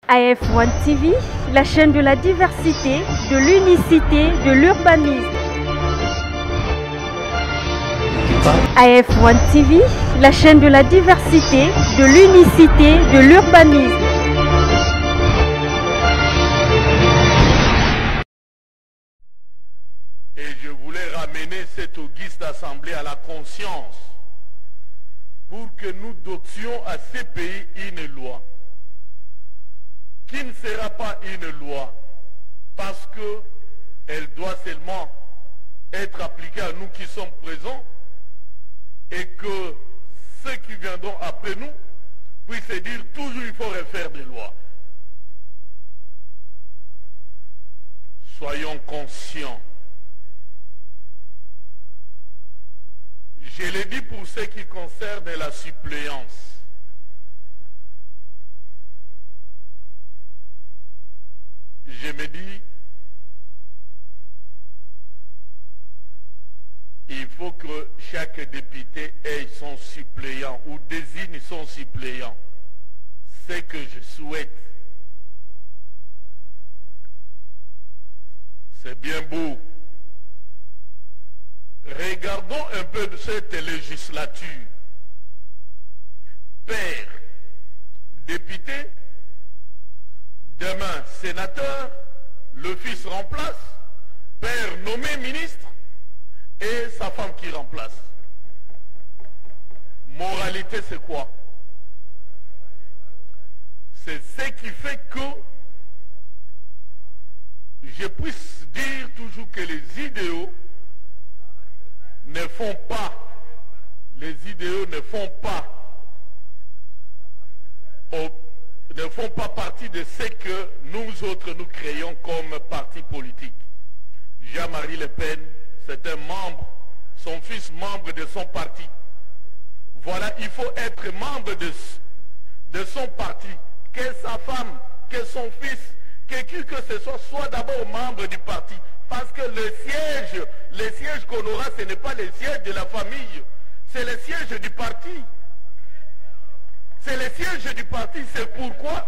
AF1 TV, la chaîne de la diversité, de l'unicité, de l'urbanisme. AF1 TV, la chaîne de la diversité, de l'unicité, de l'urbanisme. Et je voulais ramener cette auguste assemblée à la conscience pour que nous dotions à ces pays une loi qui ne sera pas une loi parce qu'elle doit seulement être appliquée à nous qui sommes présents et que ceux qui viendront après nous puissent se dire toujours il faut refaire des lois. Soyons conscients. Je l'ai dit pour ce qui concerne la suppléance. Je me dis, il faut que chaque député ait son suppléant ou désigne son suppléant. C'est que je souhaite. C'est bien beau. Regardons un peu de cette législature. Père, député, demain sénateur, le fils remplace, père nommé ministre et sa femme qui remplace. Moralité, c'est quoi? C'est ce qui fait que je puisse dire toujours que les idéaux ne font pas, partie de ce que nous autres nous créons comme parti politique. Jean-Marie Le Pen, c'est un membre, son fils membre de son parti. Voilà, il faut être membre de son parti, que sa femme, que son fils, que qui que ce soit d'abord membre du parti. Parce que les sièges qu'on aura, ce n'est pas les sièges de la famille, c'est les sièges du parti. C'est les sièges du parti, c'est pourquoi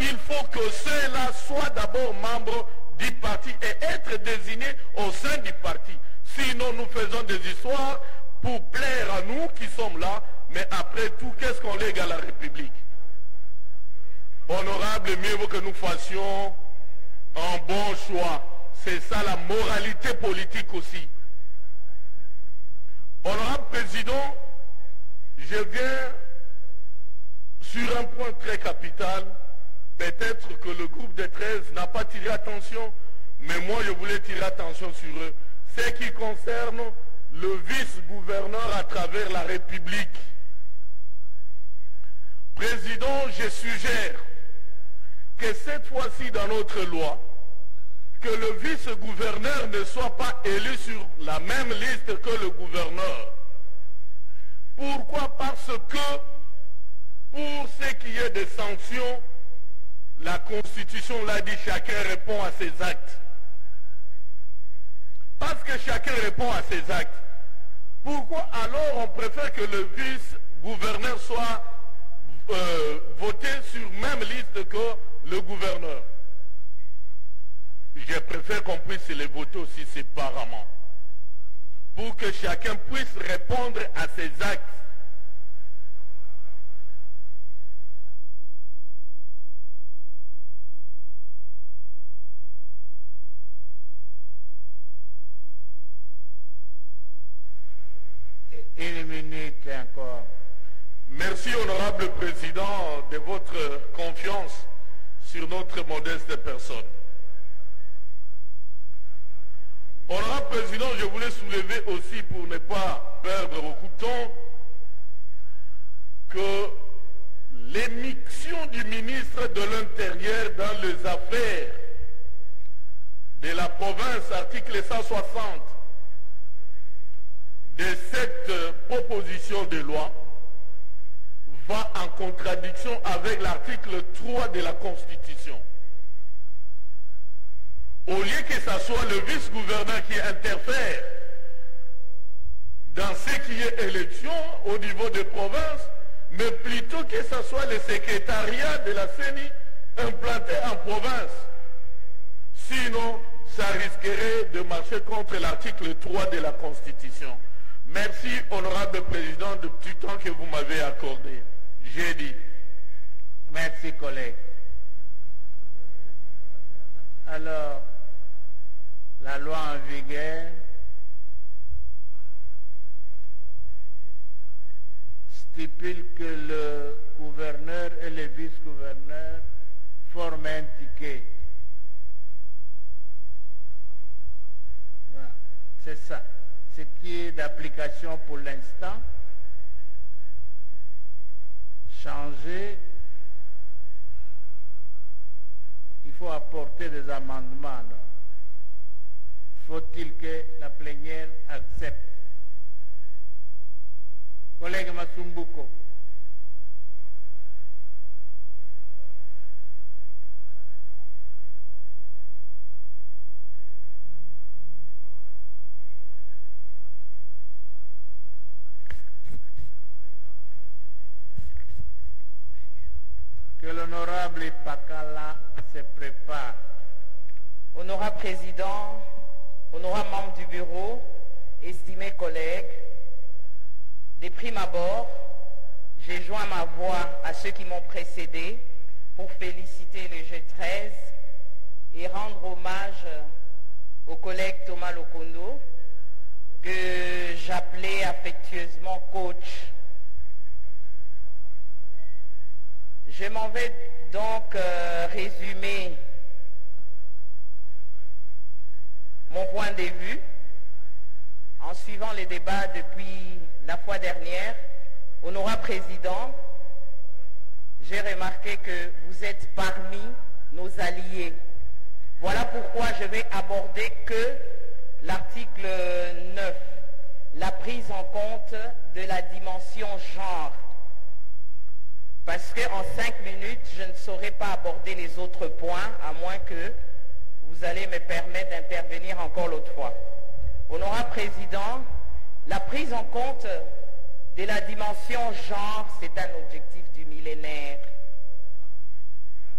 il faut que ceux-là soient d'abord membres du parti et être désignés au sein du parti. Sinon, nous faisons des histoires pour plaire à nous qui sommes là, mais après tout, qu'est-ce qu'on lègue à la République? Honorable, mieux vaut que nous fassions un bon choix. C'est ça la moralité politique aussi. Honorable Président, je viens sur un point très capital. Peut-être que le groupe des 13 n'a pas tiré attention, mais moi je voulais tirer attention sur eux. Ce qui concerne le vice-gouverneur à travers la République. Président, je suggère que cette fois-ci dans notre loi, que le vice-gouverneur ne soit pas élu sur la même liste que le gouverneur. Pourquoi? Parce que pour ce qui est des sanctions, la Constitution l'a dit, chacun répond à ses actes. Parce que chacun répond à ses actes. Pourquoi alors on préfère que le vice-gouverneur soit voté sur même liste que le gouverneur? Je préfère qu'on puisse les voter aussi séparément, pour que chacun puisse répondre à ses actes. Une minute encore. Merci, Honorable Président, de votre confiance sur notre modeste personne. Honorable Président, je voulais soulever aussi, pour ne pas perdre beaucoup de temps, que l'émission du ministre de l'Intérieur dans les affaires de la province, article 160, de cette proposition de loi, va en contradiction avec l'article 3 de la Constitution. Au lieu que ce soit le vice-gouverneur qui interfère dans ce qui est élection au niveau des provinces, mais plutôt que ce soit le secrétariat de la CENI implantés en province. Sinon, ça risquerait de marcher contre l'article 3 de la Constitution. Merci, honorable président, du temps que vous m'avez accordé. J'ai dit. Merci, collègue. Alors, la loi en vigueur stipule que le gouverneur et le vice-gouverneur forment un ticket. Voilà. C'est ça. Ce qui est d'application pour l'instant. Changer, il faut apporter des amendements. Faut-il que la plénière accepte? Collègue Masumbuko. Que l'honorable Pakala se prépare. Honorable Président, honorable membre du bureau, estimés collègues, de prime abord, j'ai joint ma voix à ceux qui m'ont précédé pour féliciter le G13 et rendre hommage au collègue Thomas Lokondo, que j'appelais affectueusement coach. Je m'en vais donc résumer mon point de vue en suivant les débats depuis la fois dernière. Honorable Président, j'ai remarqué que vous êtes parmi nos alliés. Voilà pourquoi je vais aborder que l'article 9, la prise en compte de la dimension genre. Parce qu'en 5 minutes, je ne saurais pas aborder les autres points, à moins que vous allez me permettre d'intervenir encore l'autre fois. Honorable Président, la prise en compte de la dimension genre, c'est un objectif du millénaire.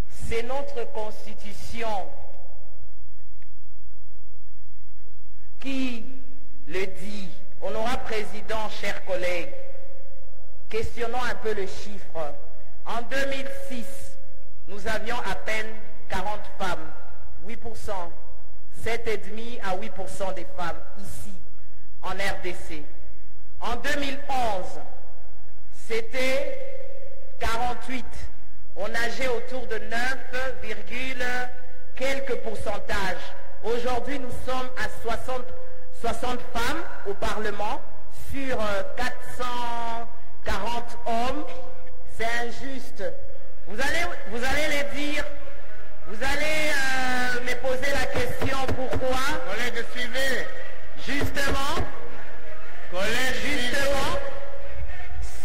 C'est notre Constitution qui le dit. Honorable Président, chers collègues, questionnons un peu le chiffre. En 2006, nous avions à peine 40 femmes, 8%, 7,5 à 8% des femmes ici, en RDC. En 2011, c'était 48. On nageait autour de 9, quelques pourcentages. Aujourd'hui, nous sommes à 60 femmes au Parlement sur 440 hommes. C'est injuste. Vous allez les dire, vous allez me poser la question pourquoi. Collègue, suivez. Justement,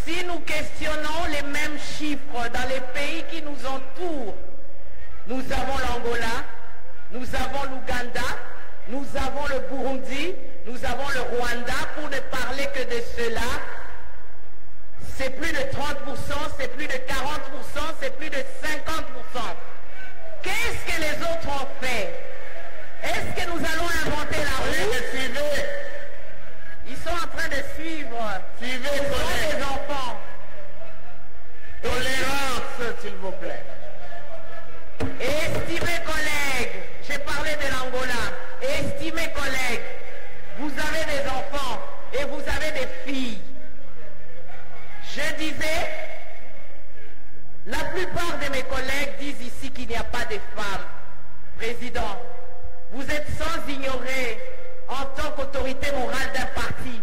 si nous questionnons les mêmes chiffres dans les pays qui nous entourent, nous avons l'Angola, nous avons l'Ouganda, nous avons le Burundi, nous avons le Rwanda, pour ne parler que de cela. C'est plus de 30%, c'est plus de 40%, c'est plus de 50%. Qu'est-ce que les autres ont fait? Est-ce que nous allons inventer la roue? Ils sont en train de suivre. Suivez, ce sont des enfants. Tolérance, s'il vous plaît. Estimés collègues, j'ai parlé de l'Angola. Estimés collègues, vous avez des enfants et vous avez des filles. Je disais, la plupart de mes collègues disent ici qu'il n'y a pas de femmes. Président, vous êtes sans ignorer, en tant qu'autorité morale d'un parti,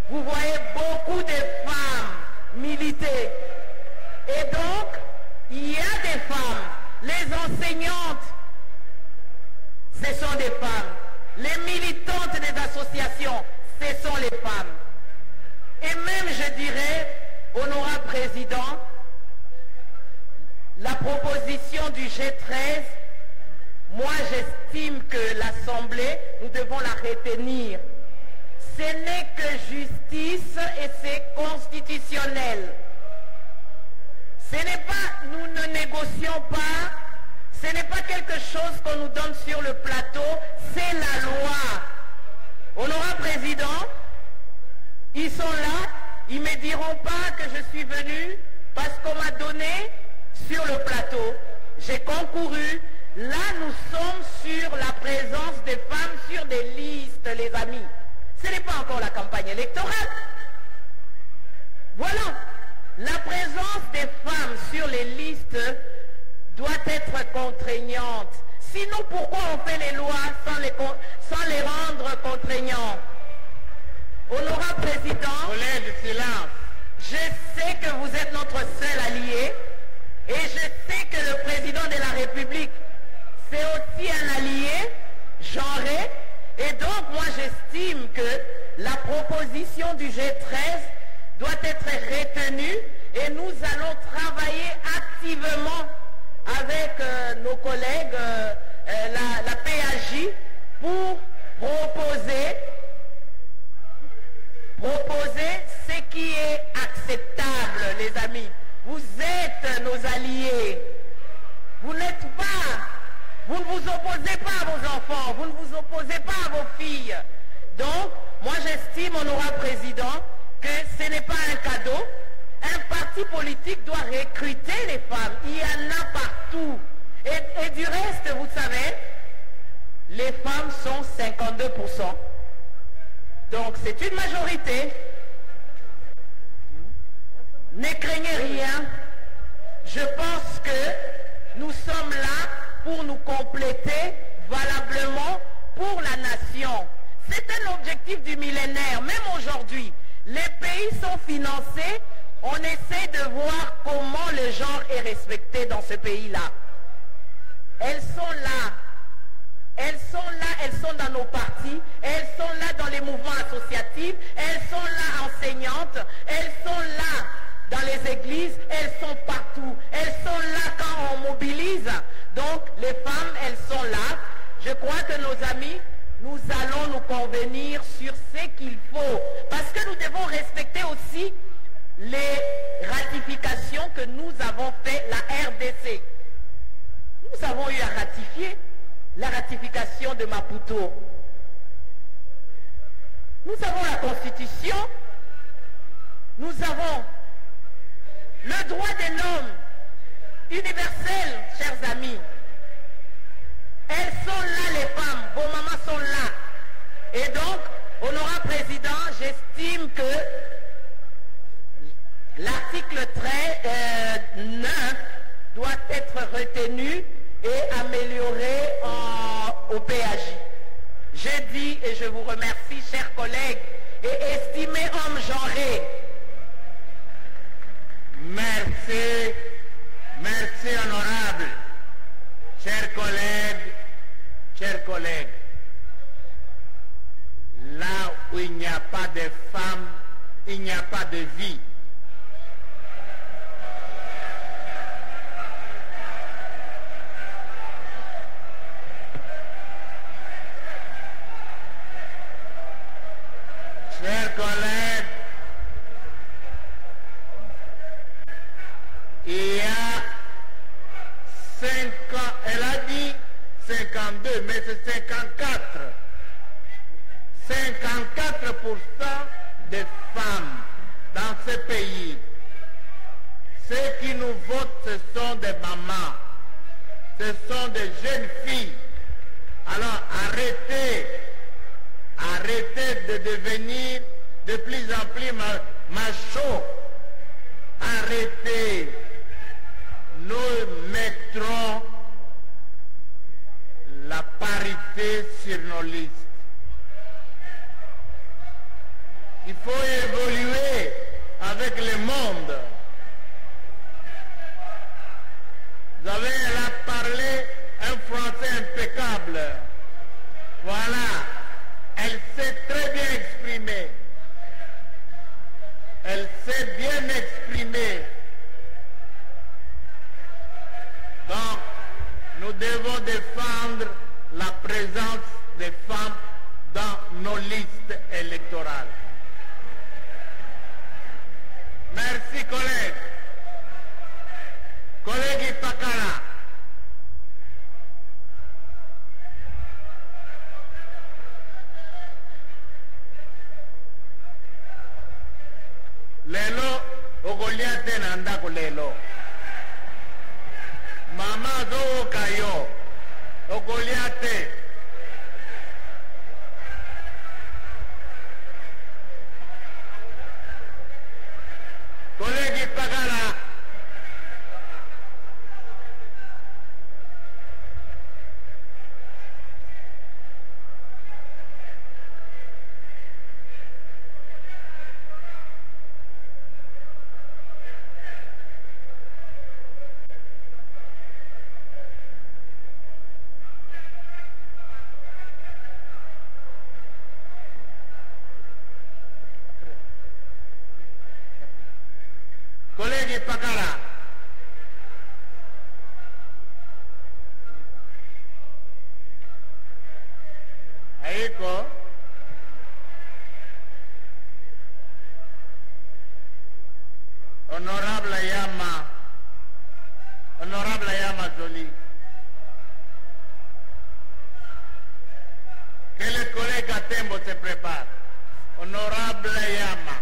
vous voyez beaucoup de femmes militer. Et donc, il y a des femmes. Les enseignantes, ce sont des femmes. Les militantes des associations, ce sont les femmes. Et même, je dirais, honorable Président, la proposition du G13, moi j'estime que l'Assemblée, nous devons la retenir. Ce n'est que justice et c'est constitutionnel. Ce n'est pas, nous ne négocions pas diront pas que je suis venu parce qu'on m'a donné sur le plateau. J'ai concouru. Là, nous sommes sur la présence des femmes sur des listes, les amis. Ce n'est pas encore la campagne électorale. Voilà. La présence des femmes sur les listes doit être contraignante. Sinon, pourquoi on fait les lois sans les rendre contraignants? Honorable Président, Collègue, silence. je sais que vous êtes notre seul allié et je sais que le Président de la République, c'est aussi un allié genré. Et donc, moi, j'estime que la proposition du G13 doit être retenue et nous allons travailler activement avec nos collègues, la PAJ, pour proposer ce qui est acceptable, les amis. Vous êtes nos alliés. Vous n'êtes pas, vous ne vous opposez pas à vos enfants, vous ne vous opposez pas à vos filles. Donc, moi j'estime, honorable Président, que ce n'est pas un cadeau. Un parti politique doit recruter les femmes. Il y en a partout. Et du reste, vous savez, les femmes sont 52%. Donc c'est une majorité. Ne craignez rien. Je pense que nous sommes là pour nous compléter valablement pour la nation. C'est un objectif du millénaire. Même aujourd'hui, les pays sont financés. On essaie de voir comment le genre est respecté dans ce pays-là. Elles sont là. Elles sont là, elles sont dans nos partis, elles sont là dans les mouvements associatifs, elles sont là enseignantes, elles sont là dans les églises, elles sont partout. Elles sont là quand on mobilise. Donc les femmes, elles sont là. Je crois que nos amis, nous allons nous convenir sur ce qu'il faut. Parce que nous devons respecter aussi les ratifications que nous avons fait, la RDC. Nous avons eu à ratifier la ratification de Maputo. Nous avons la Constitution, nous avons le droit de l'homme universel, chers amis. Elles sont là, les femmes, vos mamans sont là. Et donc, honorable Président, j'estime que l'article 9 doit être retenu et amélioré au PAJ. Je dis et je vous remercie, chers collègues, et estimés hommes genrés. Merci, merci honorable. Chers collègues, là où il n'y a pas de femmes, il n'y a pas de vie. Chers collègues, il y a 5 ans, elle a dit 52, mais c'est 54. 54% des femmes dans ce pays. Ceux qui nous votent, ce sont des mamans, ce sont des jeunes filles. Alors arrêtez de devenir de plus en plus macho. Arrêtez. Nous mettrons la parité sur nos listes. Il faut évoluer avec le monde. Vous avez là parlé un français impeccable. Voilà. Elle s'est très bien exprimée. Elle s'est bien exprimée. Donc, nous devons défendre la présence des femmes dans nos listes électorales. Merci, collègues. Collègue Ipakala. Lelo Eko. Honorable Yama Zoli. Que le collègue Atembo se prépare. Honorable Yama.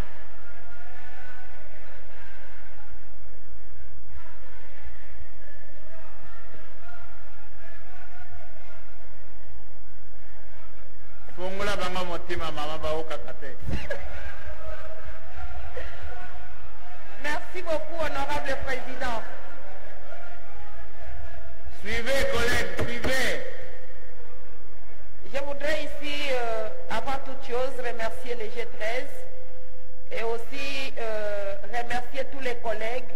Fungula banga motima mama baoka kate. Merci beaucoup, honorable président. Suivez, collègues, suivez. Je voudrais ici, avant toute chose, remercier les G13 et aussi remercier tous les collègues,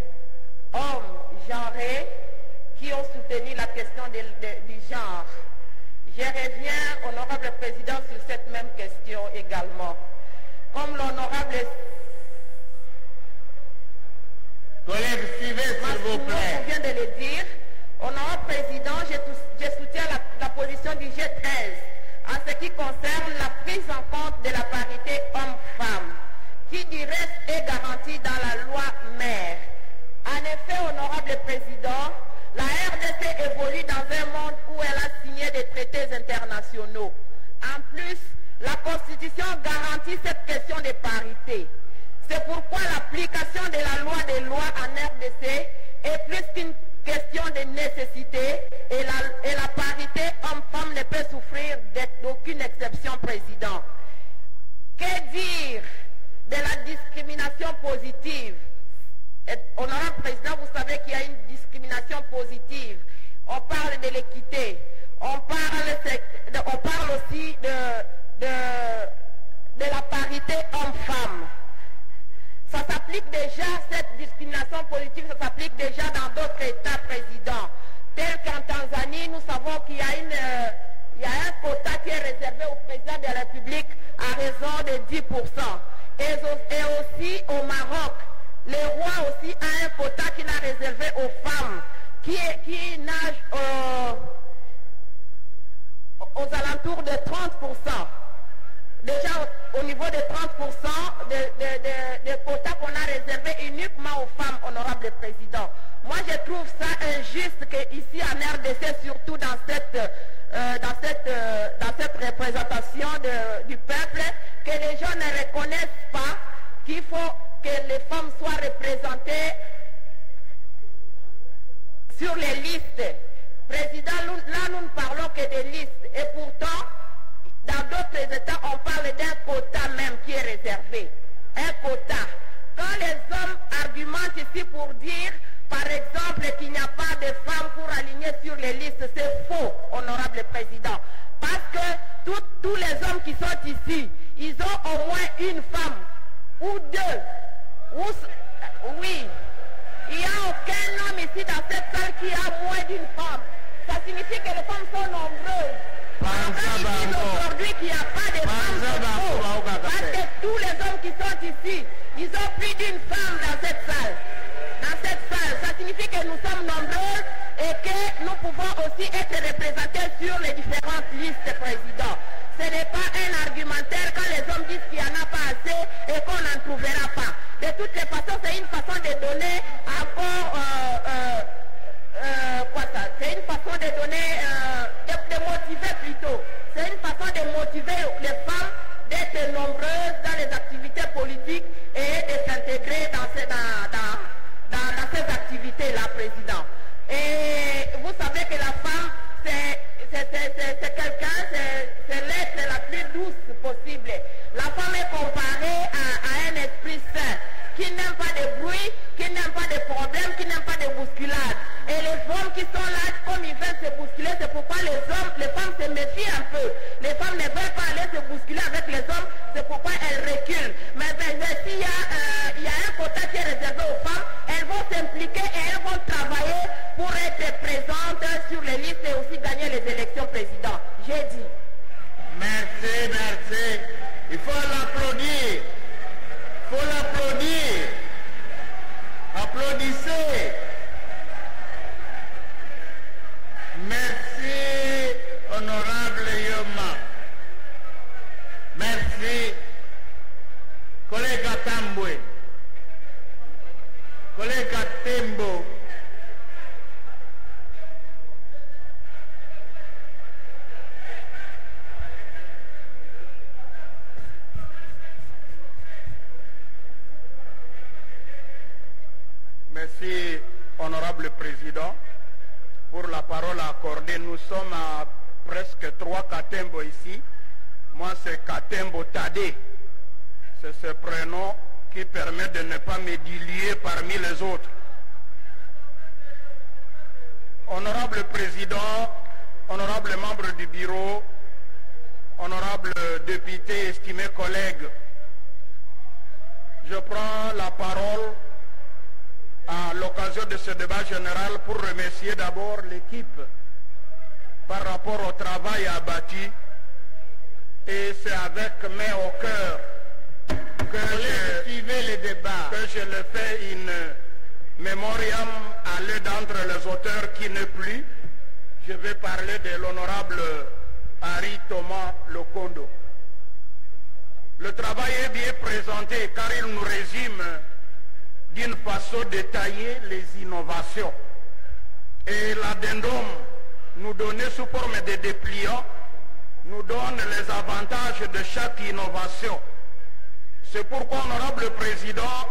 hommes, genrés, qui ont soutenu la question du genre. Je reviens, honorable président, sur cette même question également. Comme l'honorable... Collègues, suivez, s'il vous plaît. Je viens de le dire. Honorable président, je soutiens la position du G13 en ce qui concerne la prise en compte de la parité homme-femme, qui du reste est garantie dans la loi mère. En effet, honorable président, la RDC évolue dans un monde où elle a signé des traités internationaux. En plus, la Constitution garantit cette question de parité. C'est pourquoi l'application de la loi des lois en RDC est plus qu'une question de nécessité et la parité homme-femme ne peut souffrir d'aucune exception, président. Que dire de la discrimination positive? Honorable président, vous savez qu'il y a une discrimination positive. On parle de l'équité. On parle aussi de la parité homme-femme. Ça s'applique déjà, cette discrimination positive, ça s'applique déjà dans d'autres États présidents. Tel qu'en Tanzanie, nous savons qu'il y a un quota qui est réservé au président de la République à raison de 10%. Et aussi au Maroc, le roi aussi a un quota qu'il a réservé aux femmes qui nagent aux alentours de 30%. Déjà au niveau de 30% de quotas qu'on a réservés uniquement aux femmes, honorable président. Moi je trouve ça injuste qu'ici en RDC, surtout dans cette représentation du peuple, que les gens ne reconnaissent pas qu'il faut que les femmes soient représentées sur les listes. Président, là nous ne parlons que des listes et pourtant dans d'autres États, on parle d'un quota même qui est réservé. Un quota. Quand les hommes argumentent ici pour dire, par exemple, qu'il n'y a pas de femmes pour aligner sur les listes, c'est faux, honorable président. Parce que tous les hommes qui sont ici, ils ont au moins une femme ou deux. Oui. Il n'y a aucun homme ici dans cette salle qui a moins d'une femme. Ça signifie que les femmes sont nombreuses. Aujourd'hui qu'il n'y a pas de femmes, parce que tous les hommes qui sont ici, ils ont plus d'une femme dans cette salle. Ça signifie que nous sommes nombreux et que nous pouvons aussi être représentés sur les différentes listes, président. Ce n'est pas un argumentaire quand les hommes disent qu'il n'y en a pas assez et qu'on n'en trouvera pas. De toutes les façons, c'est une façon de donner encore... c'est une façon de donner... de motiver plutôt. C'est une façon de motiver les femmes d'être nombreuses dans les activités politiques et de s'intégrer dans ces activités-là, président. Et vous savez que la femme, c'est quelqu'un, c'est l'être la plus douce possible. La femme est comparée à un esprit saint qui n'aime pas de bruit, qui n'aime pas de problèmes, qui n'aime pas de bousculade. Et les hommes qui sont là, comme ils veulent se bousculer, c'est pourquoi les femmes se méfient un peu. Les femmes ne veulent pas aller se bousculer avec les hommes, c'est pourquoi elles reculent. Mais s'il y a un quota qui est réservé aux femmes, elles vont s'impliquer et elles vont travailler pour être présentes sur les listes et aussi gagner les élections président. J'ai dit. Merci, merci. Il faut l'applaudir. Il faut l'applaudir. Applaudissez. Merci, honorable Yoma. Président, pour la parole accordée. Nous sommes à presque 3 Katembo ici. Moi, c'est Katembo Tadé. C'est ce prénom qui permet de ne pas me diluer parmi les autres. Honorable Président, honorable membre du bureau, honorable député, estimés collègues, je prends la parole à l'occasion de ce débat général pour remercier d'abord l'équipe par rapport au travail abattu, et c'est avec main au cœur que je le fais une mémoriam à l'un d'entre les auteurs qui n'est plus. Je vais parler de l'honorable Harry Thomas Lokondo. Le travail est bien présenté car il nous résume d'une façon détaillée les innovations. Et l'addendum nous donnait sous forme de dépliants, nous donne les avantages de chaque innovation. C'est pourquoi, honorable Président,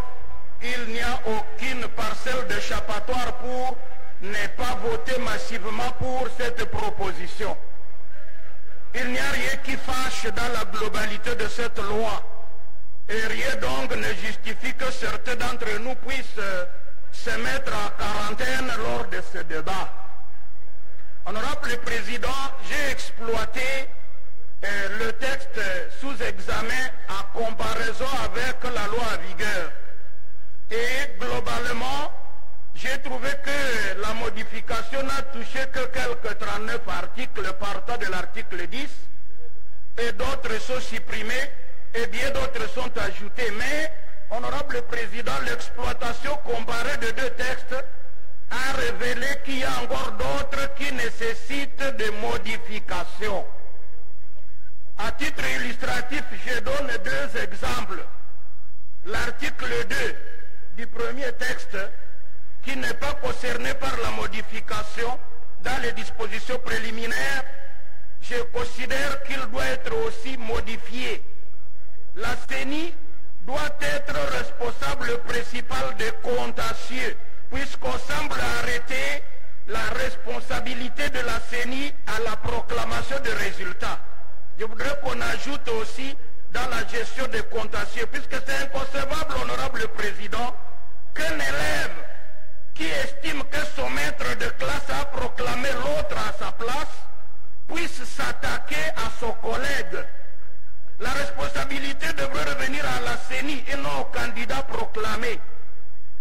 il n'y a aucune parcelle d'échappatoire pour ne pas voter massivement pour cette proposition. Il n'y a rien qui fâche dans la globalité de cette loi. Et rien donc ne justifie que certains d'entre nous puissent se mettre en quarantaine lors de ce débat. Honorable Président, j'ai exploité le texte sous examen en comparaison avec la loi en vigueur. Et globalement, j'ai trouvé que la modification n'a touché que quelques 39 articles partant de l'article 10 et d'autres sont supprimés et bien d'autres sont ajoutés. Mais, honorable Président, l'exploitation comparée de deux textes a révélé qu'il y a encore d'autres qui nécessitent des modifications. À titre illustratif, je donne 2 exemples. L'article 2 du premier texte, qui n'est pas concerné par la modification dans les dispositions préliminaires, je considère qu'il doit être aussi modifié. La CENI doit être responsable principal des contentieux, puisqu'on semble arrêter la responsabilité de la CENI à la proclamation des résultats. Je voudrais qu'on ajoute aussi dans la gestion des contentieux, puisque c'est inconcevable, honorable Président, qu'un élève qui estime que son maître de classe a proclamé l'autre à sa place puisse s'attaquer à son collègue. La responsabilité devrait revenir à la CENI et non au candidat proclamé.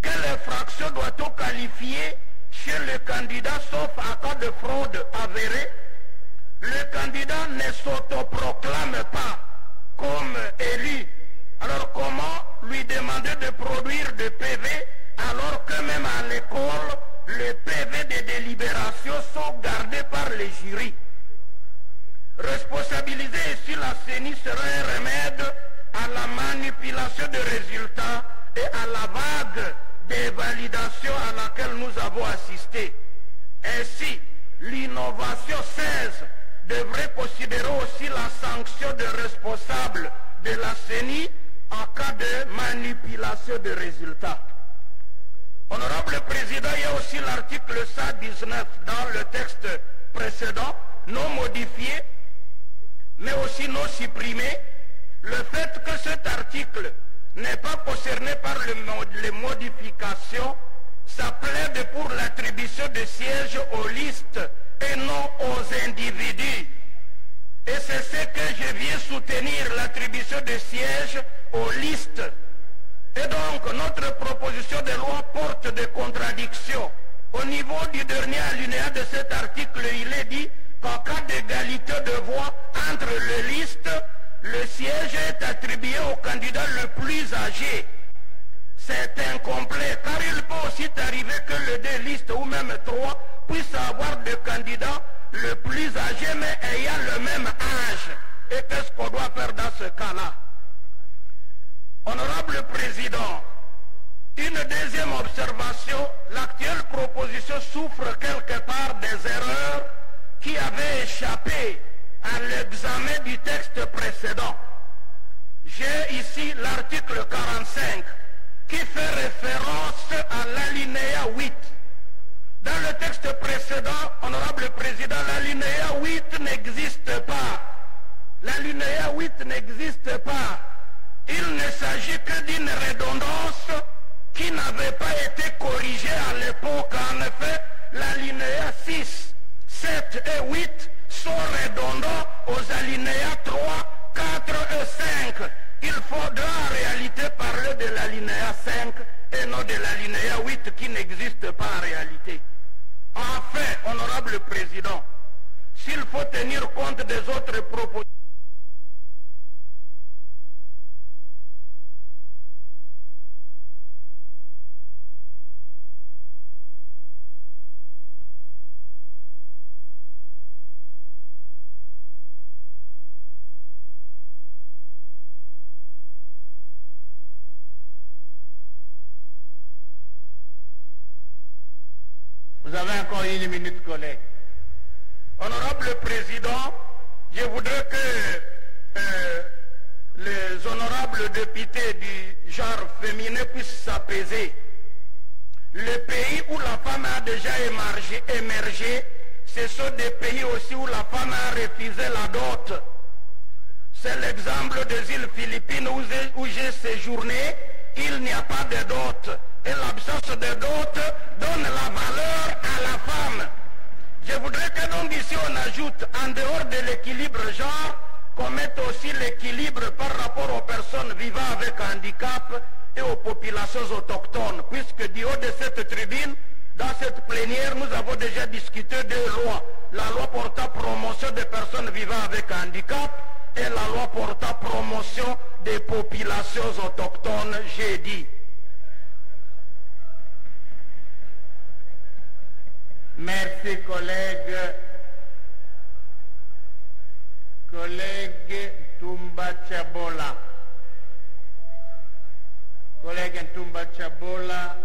Quelle infraction doit-on qualifier chez le candidat sauf en cas de fraude avérée? Le candidat ne s'autoproclame pas comme élu. Alors comment lui demander de produire des PV alors que même à l'école, les PV de délibération sont gardés par les jurys? Responsabiliser ici la CENI serait un remède à la manipulation des résultats et à la vague des validations à laquelle nous avons assisté. Ainsi, l'innovation 16 devrait considérer aussi la sanction des responsables de la CENI en cas de manipulation des résultats. Honorable Président, il y a aussi l'article 119 dans le texte précédent, non modifié, mais aussi non supprimé. Le fait que cet article n'est pas concerné par les modifications, ça plaide pour l'attribution de sièges aux listes et non aux individus. Et c'est ce que je viens soutenir, l'attribution de sièges aux listes. Et donc, notre proposition de loi porte des contradictions. Au niveau du dernier alinéa de cet article, il est dit qu'en cas d'égalité de voix entre les listes, le siège est attribué au candidat le plus âgé. C'est incomplet, car il peut aussi arriver que les 2 listes, ou même 3, puissent avoir des candidats le plus âgés, mais ayant le même âge. Et qu'est-ce qu'on doit faire dans ce cas-là? Honorable Président, une deuxième observation, l'actuelle proposition souffre quelque part des erreurs qui avaient échappé à l'examen du texte précédent. J'ai ici l'article 45 qui fait référence à l'alinéa 8. Dans le texte précédent, honorable président, l'alinéa 8 n'existe pas. L'alinéa 8 n'existe pas. Il ne s'agit que d'une redondance qui n'avait pas été corrigée à l'époque. En effet, l'alinéa 6, 7 et 8 sont redondants aux alinéas 3, 4 et 5. Il faudra en réalité parler de l'alinéa 5 et non de l'alinéa 8 qui n'existe pas en réalité. Enfin, honorable président, s'il faut tenir compte des autres propositions, vous avez encore une minute, collègue. Honorable président, je voudrais que les honorables députés du genre féminin puissent s'apaiser. Les pays où la femme a déjà émergé, ce sont des pays aussi où la femme a refusé la dot. C'est l'exemple des îles Philippines où j'ai séjourné, il n'y a pas de dot. Et l'absence de dot donne la valeur à la femme. Je voudrais que donc ici on ajoute, en dehors de l'équilibre genre, qu'on mette aussi l'équilibre par rapport aux personnes vivant avec handicap et aux populations autochtones. Puisque du haut de cette tribune, dans cette plénière, nous avons déjà discuté deux lois. La loi portant promotion des personnes vivant avec handicap et la loi portant promotion des populations autochtones, j'ai dit. Merci, collègue. Collègue Ntumba Chabola. Collègue Ntumba Chabola,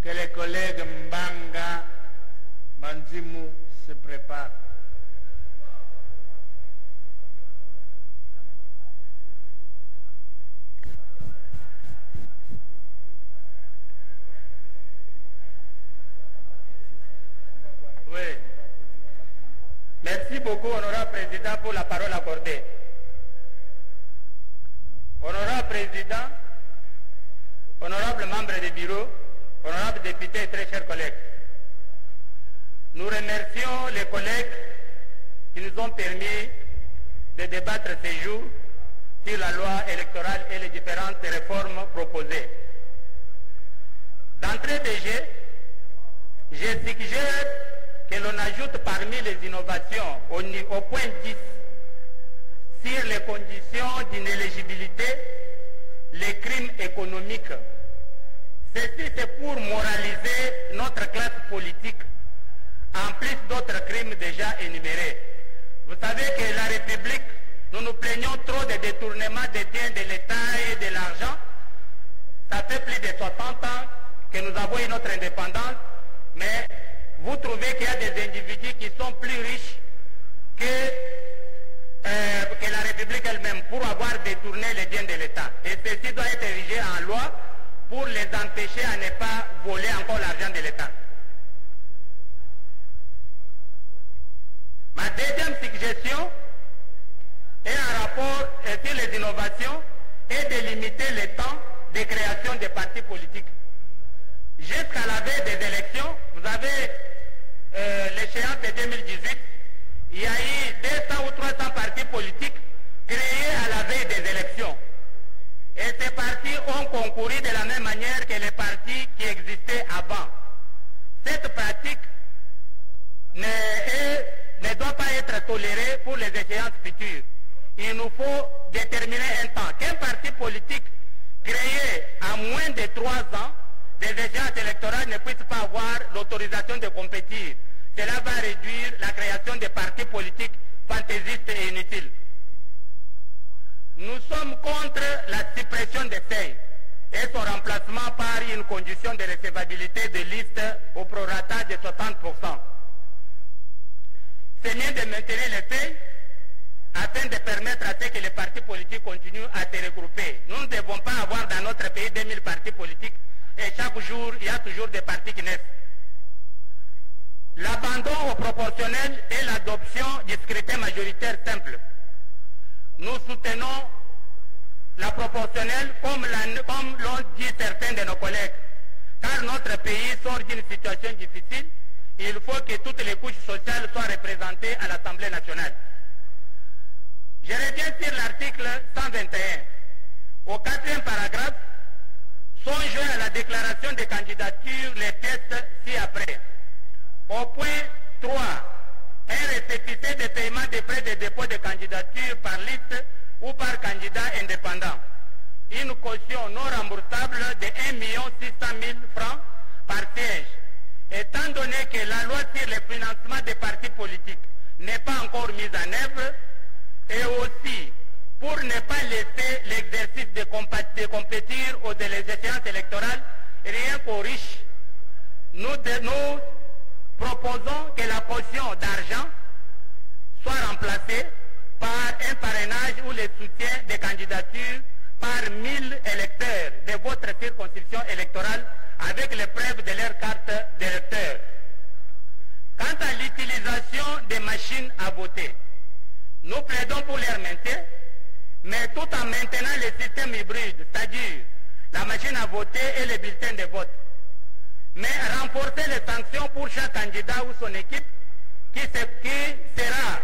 que les collègues Mbanga Manzimu se préparent. Oui. Merci beaucoup, honorable président, pour la parole accordée. Honorable président, honorable membre du bureau, honorable député et très chers collègues, nous remercions les collègues qui nous ont permis de débattre ces jours sur la loi électorale et les différentes réformes proposées. D'entrée de jeu, je suggère que l'on ajoute parmi les innovations au point 10 sur les conditions d'inéligibilité les crimes économiques. Ceci c'est pour moraliser notre classe politique en plus d'autres crimes déjà énumérés. Vous savez que la République, nous nous plaignons trop des détournements des biens de l'État et de l'argent. Ça fait plus de 60 ans que nous avons eu notre indépendance, mais vous trouvez qu'il y a des individus qui sont plus riches que la République elle-même pour avoir détourné les biens de l'État. Et ceci doit être érigé en loi pour les empêcher à ne pas voler encore l'argent de l'État. Ma deuxième suggestion est en rapport sur les innovations et de limiter le temps de création des partis politiques. Jusqu'à la veille des élections, vous avez l'échéance de 2018, il y a eu 200 ou 300 partis politiques créés à la veille des élections. Et ces partis ont concouru de la même manière que les partis qui existaient avant. Cette pratique ne doit pas être tolérée pour les échéances futures. Il nous faut déterminer un temps. Qu'un parti politique créé à moins de 3 ans des échéances électorales ne puisse pas avoir l'autorisation de compétir. Cela va réduire la création de partis politiques fantaisistes et inutiles. Nous sommes contre la suppression des seuils et son remplacement par une condition de recevabilité de listes au prorata de 60%. C'est mieux de maintenir les seuils afin de permettre à ce que les partis politiques continuent à se regrouper. Nous ne devons pas avoir dans notre pays 2000 partis politiques et chaque jour, il y a toujours des partis qui naissent. l'abandon au proportionnel et l'adoption du scrutin majoritaire simple. Nous soutenons la proportionnelle comme l'ont dit certains de nos collègues, car notre pays sort d'une situation difficile. Il faut que toutes les couches sociales soient représentées à l'Assemblée nationale. Je reviens sur l'article 121. Au 4e paragraphe, sont joints à la déclaration de candidature les pièces ci-après. Au point 3, un récépissé de paiement des frais de dépôt de candidature par liste ou par candidat indépendant. Une caution non remboursable de 1 600 000 francs par siège. Étant donné que la loi sur le financement des partis politiques n'est pas encore mise en œuvre, et aussi pour ne pas laisser l'exercice de compétir aux échéances électorales rien qu'aux riches, nous proposons que la caution d'argent soit remplacée par un parrainage ou le soutien des candidatures par 1000 électeurs de votre circonscription électorale avec les preuves de leur carte d'électeur. Quant à l'utilisation des machines à voter, nous plaidons pour leur maintien, mais tout en maintenant le système hybride, c'est-à-dire la machine à voter et les bulletins de vote. Mais renforcer les sanctions pour chaque candidat ou son équipe qui sera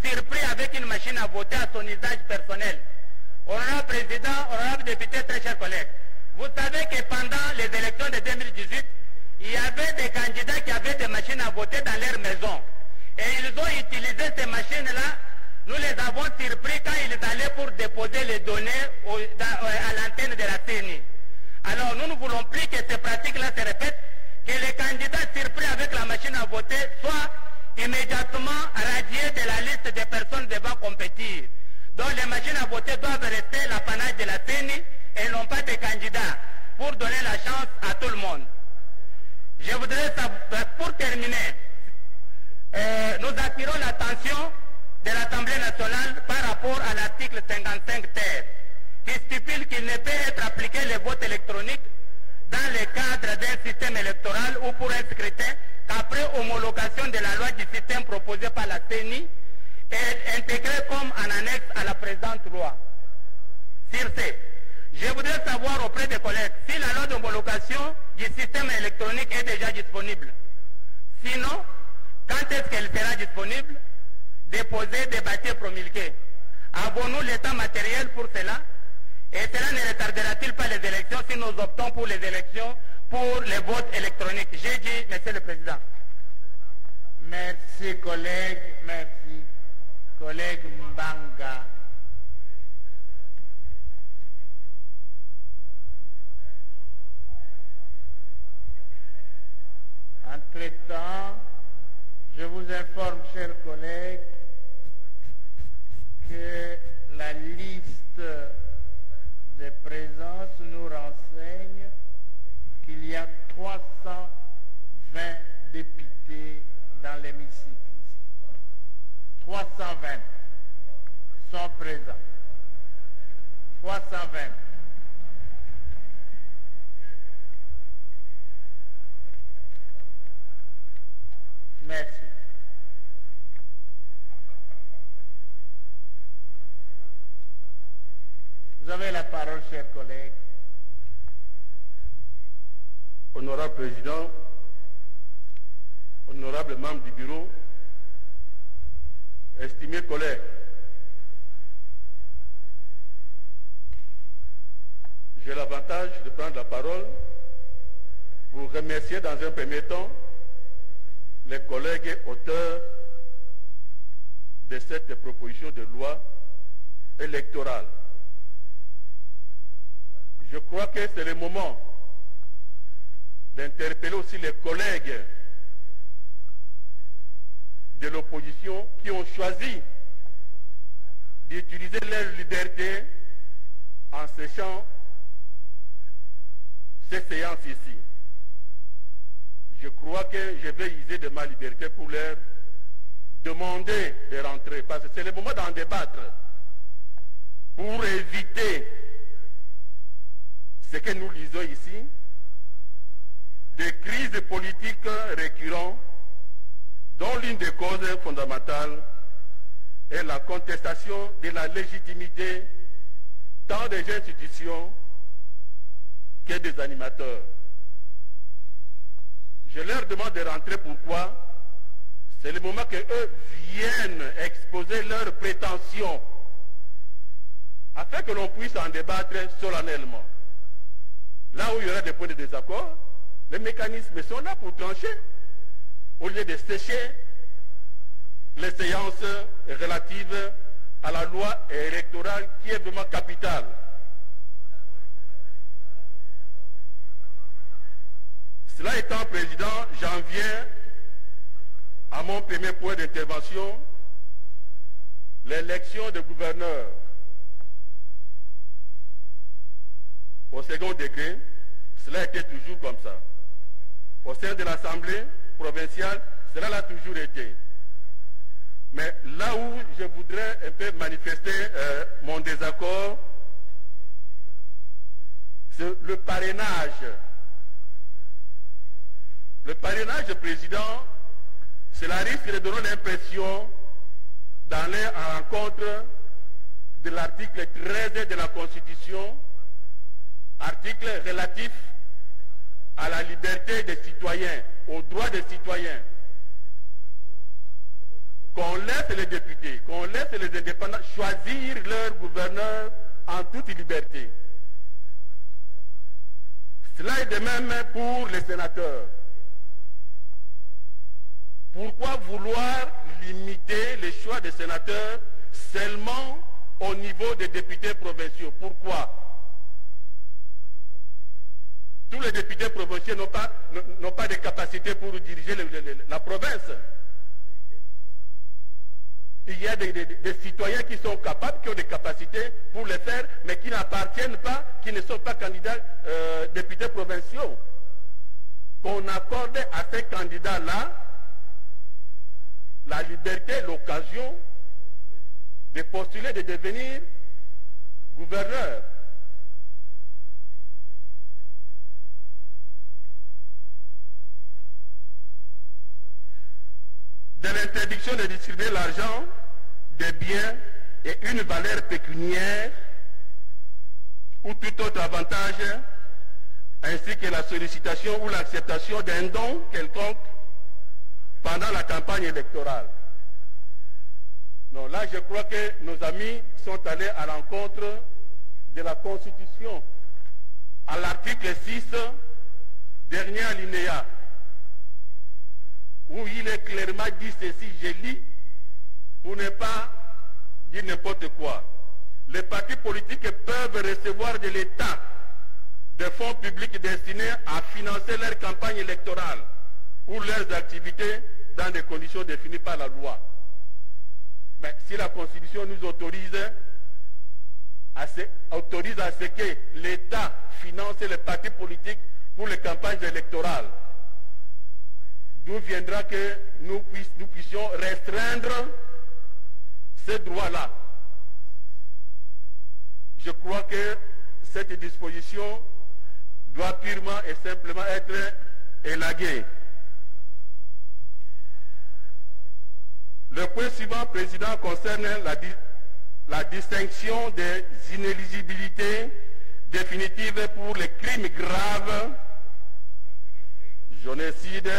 surpris avec une machine à voter à son usage personnel. Honorable Président, honorable député, très chers collègues, vous savez que pendant les élections de 2018, il y avait des candidats qui avaient des machines à voter dans leur maison. Et ils ont utilisé ces machines-là. Nous les avons surpris quand ils allaient pour déposer les données à l'antenne de la CENI. Alors nous ne voulons plus que ces pratiques-là se répètent, que les candidats surpris avec la machine à voter soient immédiatement radiés de la liste des personnes devant compétir. Donc les machines à voter doivent rester l'apanage de la CENI et non pas des candidats, pour donner la chance à tout le monde. Je voudrais savoir, pour terminer, nous attirons l'attention de l'Assemblée nationale par rapport à l'article 55 terre, qui stipule qu'il ne peut être appliqué le vote électronique dans le cadre d'un système électoral ou pour un scrutin qu'après homologation de la loi du système proposé par la CENI est intégré comme en annexe à la présente loi. Sur ce, je voudrais savoir auprès des collègues si la loi d'homologation du système électronique est déjà disponible. Sinon, quand est-ce qu'elle sera disponible? Déposer, débattre, promulguer. Avons-nous l'état matériel pour cela? Et cela ne retardera-t-il pas les élections si nous optons pour les élections, pour les votes électroniques? J'ai dit, Monsieur le Président. Merci, collègue. Merci. Collègue Mbanga. Entre-temps, je vous informe, chers collègues, que la liste de présence nous renseigne qu'il y a 320 députés dans l'hémicycle. 320 sont présents. 320. Merci. Vous avez la parole, chers collègues. Honorable Président, honorable membre du bureau, estimés collègues, j'ai l'avantage de prendre la parole pour remercier dans un premier temps les collègues auteurs de cette proposition de loi électorale. Je crois que c'est le moment d'interpeller aussi les collègues de l'opposition qui ont choisi d'utiliser leur liberté en séchant ces séances ici. Je crois que je vais user de ma liberté pour leur demander de rentrer, parce que c'est le moment d'en débattre, pour éviter ce que nous lisons ici, des crises politiques récurrentes dont l'une des causes fondamentales est la contestation de la légitimité tant des institutions que des animateurs. Je leur demande de rentrer. Pourquoi? C'est le moment qu'eux viennent exposer leurs prétentions afin que l'on puisse en débattre solennellement. Là où il y aura des points de désaccord, les mécanismes sont là pour trancher, au lieu de sécher les séances relatives à la loi électorale qui est vraiment capitale. Cela étant, Président, j'en viens à mon premier point d'intervention, l'élection de gouverneurs. Au second degré, cela était toujours comme ça. Au sein de l'Assemblée provinciale, cela l'a toujours été. Mais là où je voudrais un peu manifester mon désaccord, c'est le parrainage. Le parrainage, Président, cela risque de donner l'impression d'aller à l'encontre de l'article 13 de la Constitution, article relatif à la liberté des citoyens, aux droits des citoyens. Qu'on laisse les députés, qu'on laisse les indépendants choisir leur gouverneur en toute liberté. Cela est de même pour les sénateurs. Pourquoi vouloir limiter les choix des sénateurs seulement au niveau des députés provinciaux? Pourquoi? Tous les députés provinciaux n'ont pas de capacité pour diriger la province. Il y a des citoyens qui sont capables, qui ont des capacités pour le faire, mais qui n'appartiennent pas, qui ne sont pas candidats députés provinciaux. Qu'on accorde à ces candidats-là la liberté, l'occasion de postuler, de devenir gouverneur. De l'interdiction de distribuer l'argent, des biens et une valeur pécuniaire ou tout autre avantage, ainsi que la sollicitation ou l'acceptation d'un don quelconque pendant la campagne électorale. Non, là je crois que nos amis sont allés à l'encontre de la Constitution. À l'article 6, dernier alinéa, où il est clairement dit ceci, je lis, pour ne pas dire n'importe quoi. Les partis politiques peuvent recevoir de l'État des fonds publics destinés à financer leur campagne électorale ou leurs activités dans des conditions définies par la loi. Mais si la Constitution nous autorise à ce que l'État finance les partis politiques pour les campagnes électorales, d'où viendra que nous puissions restreindre ce droit-là? Je crois que cette disposition doit purement et simplement être élaguée. Le point suivant, Président, concerne la distinction des inéligibilités définitives pour les crimes graves, génocide,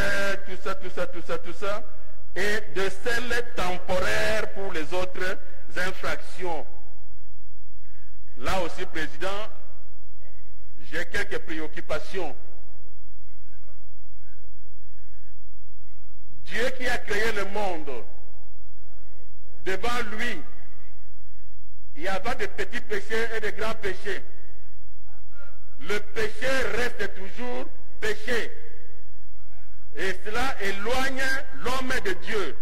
tout ça, et de celles temporaires pour les autres infractions. Là aussi, Président, j'ai quelques préoccupations. Dieu qui a créé le monde, devant lui, il y avait de petits péchés et de grands péchés. Le péché reste toujours péché. Et cela éloigne l'homme de Dieu.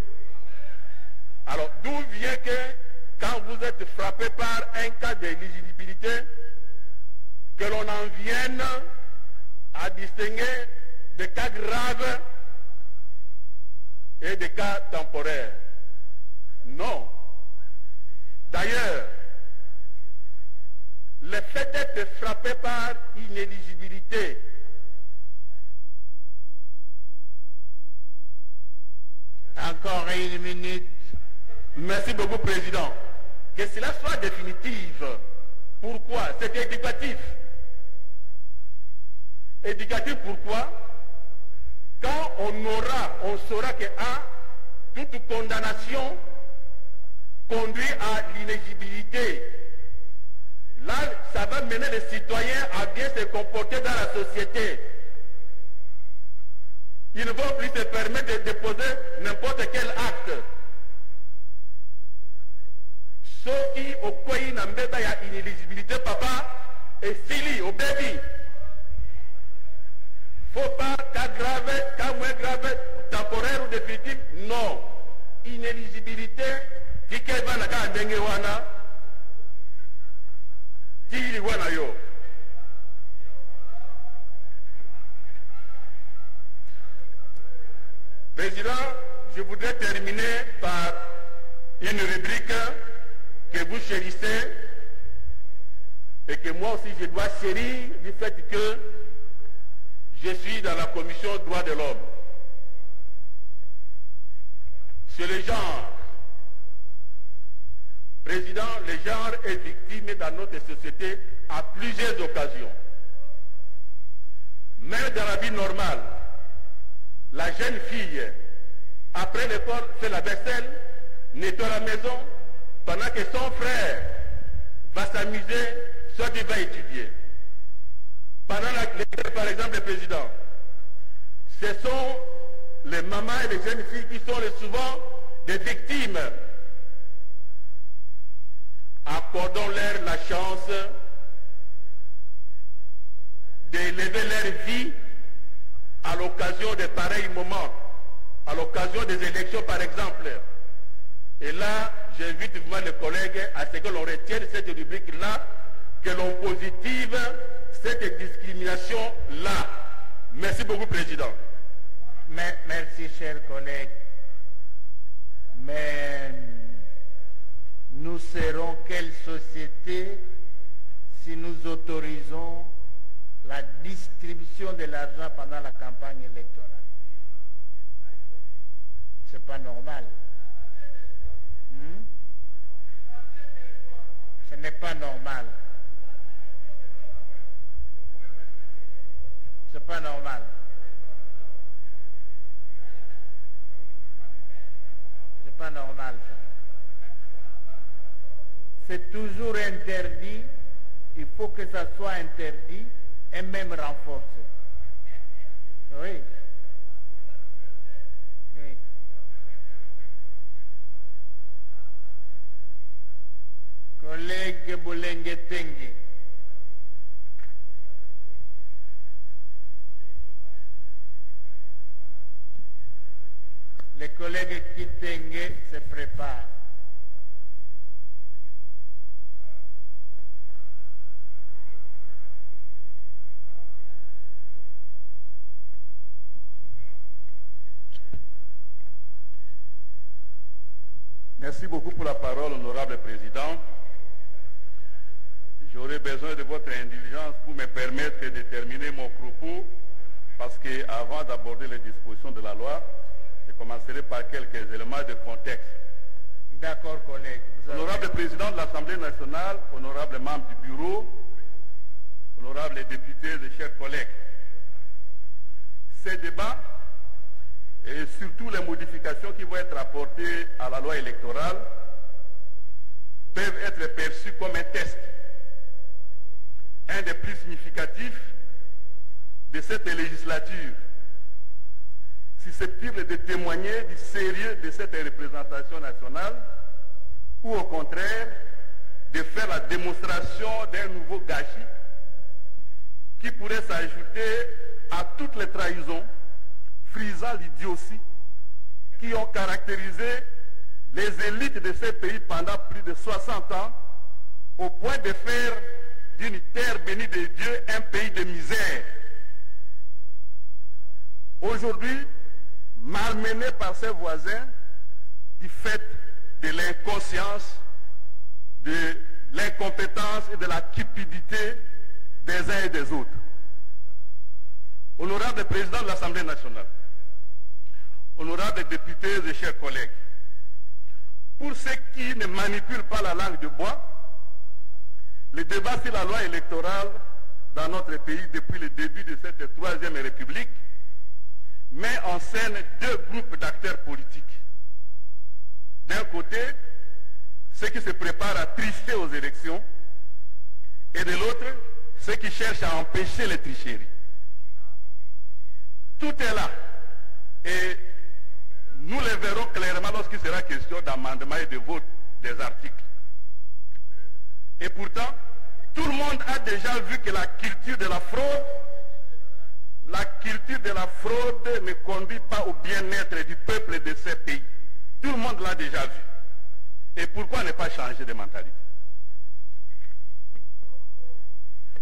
Alors, d'où vient que quand vous êtes frappé par un cas d'éligibilité, que l'on en vienne à distinguer des cas graves et des cas temporaires? Non. D'ailleurs, le fait d'être frappé par inéligibilité en Merci beaucoup, Président. Que cela soit définitif. Pourquoi? C'est éducatif. Éducatif pourquoi? Quand on saura que toute condamnation conduit à l'inéligibilité. Là, ça va mener les citoyens à bien se comporter dans la société. Ils ne vont plus se permettre de déposer n'importe quel acte. Sauf qui au pays n'a même pas inéligibilité, papa, et Sili, au baby. Faut pas cas grave, cas moins grave, temporaire ou définitif, non. Inéligibilité, qui qu'elle va n'a ndenge wana, qui wana yo. Président, je voudrais terminer par une rubrique que vous chérissez et que moi aussi je dois chérir du fait que je suis dans la commission droits de l'homme. C'est le genre. Président, le genre est victime dans notre société à plusieurs occasions. Même dans la vie normale, la jeune fille, après l'école, fait la vaisselle, nettoie la maison, pendant que son frère va s'amuser, soit il va étudier. Pendant l'école, par exemple, le président, ce sont les mamans et les jeunes filles qui sont souvent des victimes. Accordons-leur la chance d'élever leur vie à l'occasion de pareils moments, à l'occasion des élections par exemple. Et là, j'invite vraiment les collègues à ce que l'on retienne cette rubrique-là, que l'on positive cette discrimination-là. Merci beaucoup, Président. Merci, chers collègues. Mais nous serons quelle société si nous autorisons la distribution de l'argent pendant la campagne électorale? C'est pas normal. Ce n'est pas normal. C'est pas normal. C'est pas normal ça. C'est toujours interdit. Il faut que ça soit interdit et même renforcé. Oui. Oui. Collègue Boulengue Tengue. Les collègues Kitenge se préparent. Merci beaucoup pour la parole, honorable Président. J'aurais besoin de votre indulgence pour me permettre de terminer mon propos, parce qu'avant d'aborder les dispositions de la loi, je commencerai par quelques éléments de contexte. D'accord, collègue. Honorable Président de l'Assemblée nationale, honorable membre du bureau, honorables députés et chers collègues, ces débats et surtout les modifications qui vont être apportées à la loi électorale peuvent être perçus comme un test, un des plus significatifs de cette législature, susceptible de témoigner du sérieux de cette représentation nationale, ou au contraire de faire la démonstration d'un nouveau gâchis qui pourrait s'ajouter à toutes les trahisons frisant l'idiotie qui ont caractérisé les élites de ces pays pendant plus de 60 ans, au point de faire d'une terre bénie de Dieu un pays de misère. Aujourd'hui, malmené par ses voisins, du fait de l'inconscience, de l'incompétence et de la cupidité des uns et des autres. Honorable Président de l'Assemblée nationale, honorables députés et chers collègues, pour tous ceux qui ne manipulent pas la langue de bois, le débat sur la loi électorale dans notre pays depuis le début de cette troisième république met en scène deux groupes d'acteurs politiques. D'un côté, ceux qui se préparent à tricher aux élections, et de l'autre, ceux qui cherchent à empêcher les tricheries. Tout est là. Et nous le verrons clairement lorsqu'il sera question d'amendement et de vote des articles. Et pourtant, tout le monde a déjà vu que la culture de la fraude ne conduit pas au bien-être du peuple de ces pays. Tout le monde l'a déjà vu. Et pourquoi ne pas changer de mentalité?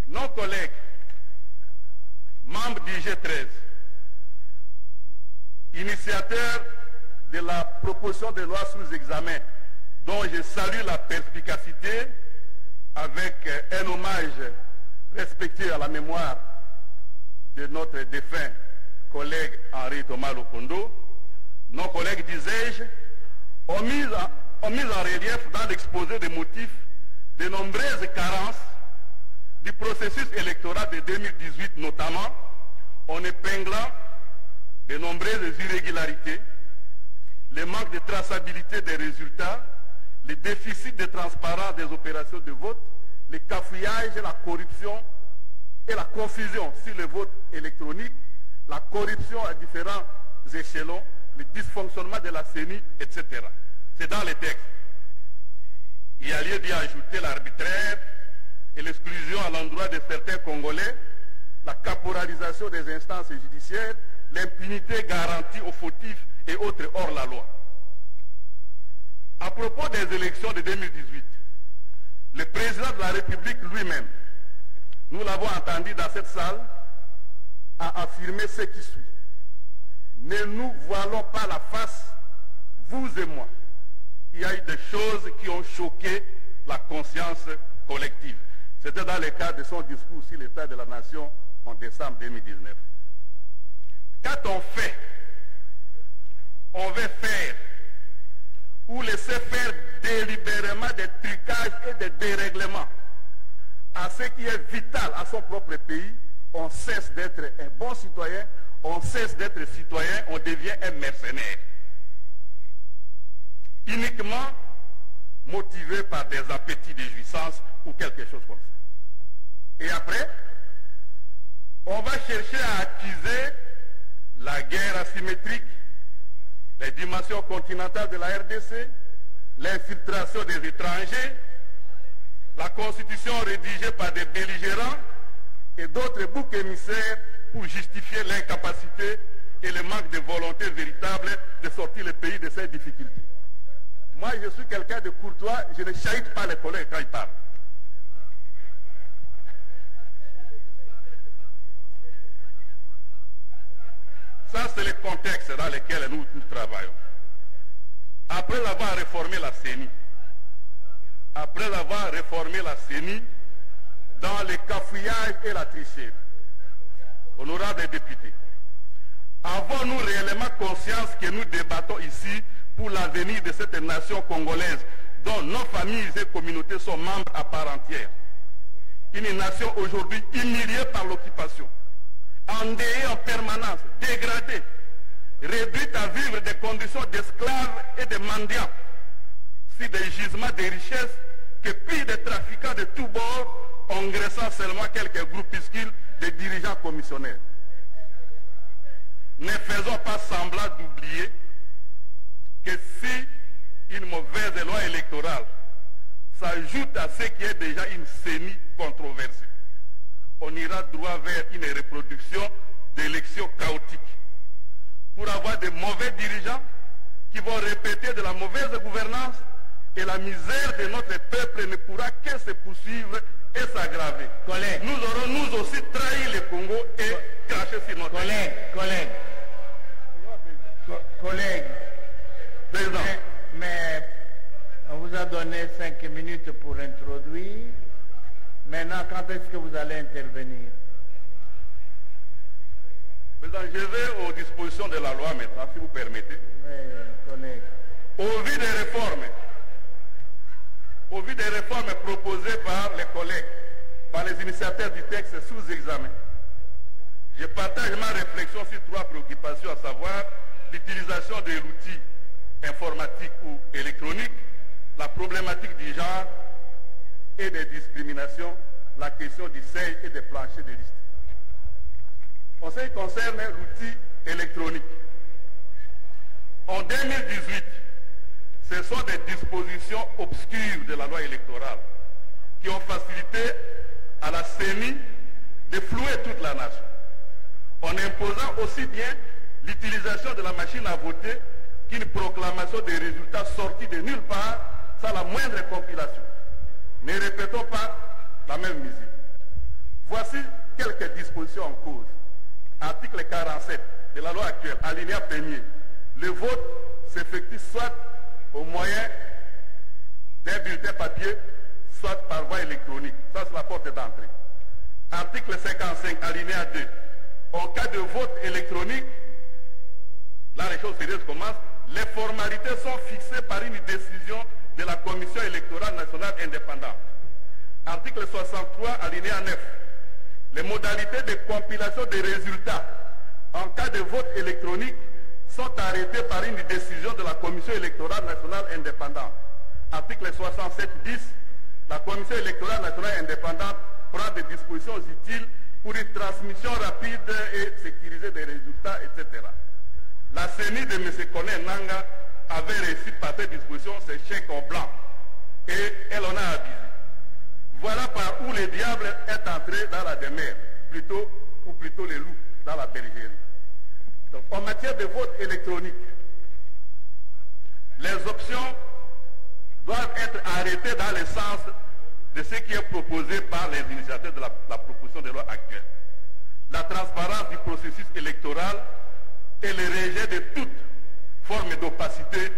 Nos collègues, membres du G13, initiateurs de la proposition de loi sous examen, dont je salue la perspicacité avec un hommage respectueux à la mémoire de notre défunt collègue Henri Thomas Lokondo, nos collègues, disais-je, ont mis en relief dans l'exposé des motifs de nombreuses carences du processus électoral de 2018, notamment en épinglant de nombreuses irrégularités, le manque de traçabilité des résultats, le déficit de transparence des opérations de vote, le cafouillage, la corruption et la confusion sur le vote électronique, la corruption à différents échelons, le dysfonctionnement de la CENI, etc. C'est dans les textes. Il y a lieu d'y ajouter l'arbitraire et l'exclusion à l'endroit de certains Congolais, la caporalisation des instances judiciaires, l'impunité garantie aux fautifs et autres hors la loi. À propos des élections de 2018, le président de la République lui-même, nous l'avons entendu dans cette salle, a affirmé ce qui suit. Ne nous voilons pas la face, vous et moi. Il y a eu des choses qui ont choqué la conscience collective. C'était dans le cadre de son discours sur l'état de la nation en décembre 2019. Quand on fait, on veut faire, ou laisser faire délibérément des trucages et des dérèglements à ce qui est vital à son propre pays, on cesse d'être un bon citoyen, on cesse d'être citoyen, on devient un mercenaire. Uniquement motivé par des appétits de jouissance ou quelque chose comme ça. Et après, on va chercher à accuser la guerre asymétrique, les dimensions continentales de la RDC, l'infiltration des étrangers, la constitution rédigée par des belligérants et d'autres boucs émissaires pour justifier l'incapacité et le manque de volonté véritable de sortir le pays de ces difficultés. Moi, je suis quelqu'un de courtois, je ne chahute pas les collègues quand ils parlent. Ça, c'est le contexte dans lequel nous travaillons. Après avoir réformé la CENI, dans le cafouillage et la tricherie, honorables députés, avons-nous réellement conscience que nous débattons ici pour l'avenir de cette nation congolaise dont nos familles et communautés sont membres à part entière? Une nation aujourd'hui humiliée par l'occupation, endeuillée en permanence, dégradée, réduite à vivre des conditions d'esclaves et de mendiants, sur des gisements de richesses que pillent des trafiquants de tous bords, engraissant seulement quelques groupuscules de dirigeants commissionnaires. Ne faisons pas semblant d'oublier que si une mauvaise loi électorale s'ajoute à ce qui est déjà une CENI controversée, on ira droit vers une reproduction d'élections chaotiques pour avoir de mauvais dirigeants qui vont répéter de la mauvaise gouvernance, et la misère de notre peuple ne pourra que se poursuivre et s'aggraver. Nous aurons nous aussi trahi le Congo et craché sur notre Collègues, mais on vous a donné 5 minutes pour introduire. Maintenant, quand est-ce que vous allez intervenir? Président, je vais aux dispositions de la loi maintenant, si vous permettez. Oui, collègue. Au vu des réformes la problématique du genre et des discriminations, la question du seuil et des planchers de liste. En ce qui concerne l'outil électronique, en 2018, ce sont des dispositions obscures de la loi électorale qui ont facilité à la CENI de flouer toute la nation, en imposant aussi bien l'utilisation de la machine à voter qu'une proclamation des résultats sortis de nulle part sans la moindre compilation. Ne répétons pas la même musique. Voici quelques dispositions en cause. Article 47 de la loi actuelle, alinéa 1er. Le vote s'effectue soit au moyen d'un bulletin papier, soit par voie électronique. Ça, c'est la porte d'entrée. Article 55, alinéa 2. En cas de vote électronique, là les choses sérieuses commencent, les formalités sont fixées par une décision de la Commission électorale nationale indépendante. Article 63, alinéa 9. Les modalités de compilation des résultats en cas de vote électronique sont arrêtées par une décision de la Commission électorale nationale indépendante. Article 67, 10. La Commission électorale nationale indépendante prend des dispositions utiles pour une transmission rapide et sécurisée des résultats, etc. La CENI de M. Koné Nanga avait réussi par cette disposition ses chèques en blanc et elle en a abusé. Voilà par où le diable est entré dans la demeure, ou plutôt les loups dans la bergerie. Donc, en matière de vote électronique, les options doivent être arrêtées dans le sens de ce qui est proposé par les initiateurs de la proposition de loi actuelle. La transparence du processus électoral et le rejet de toute forme d'opacité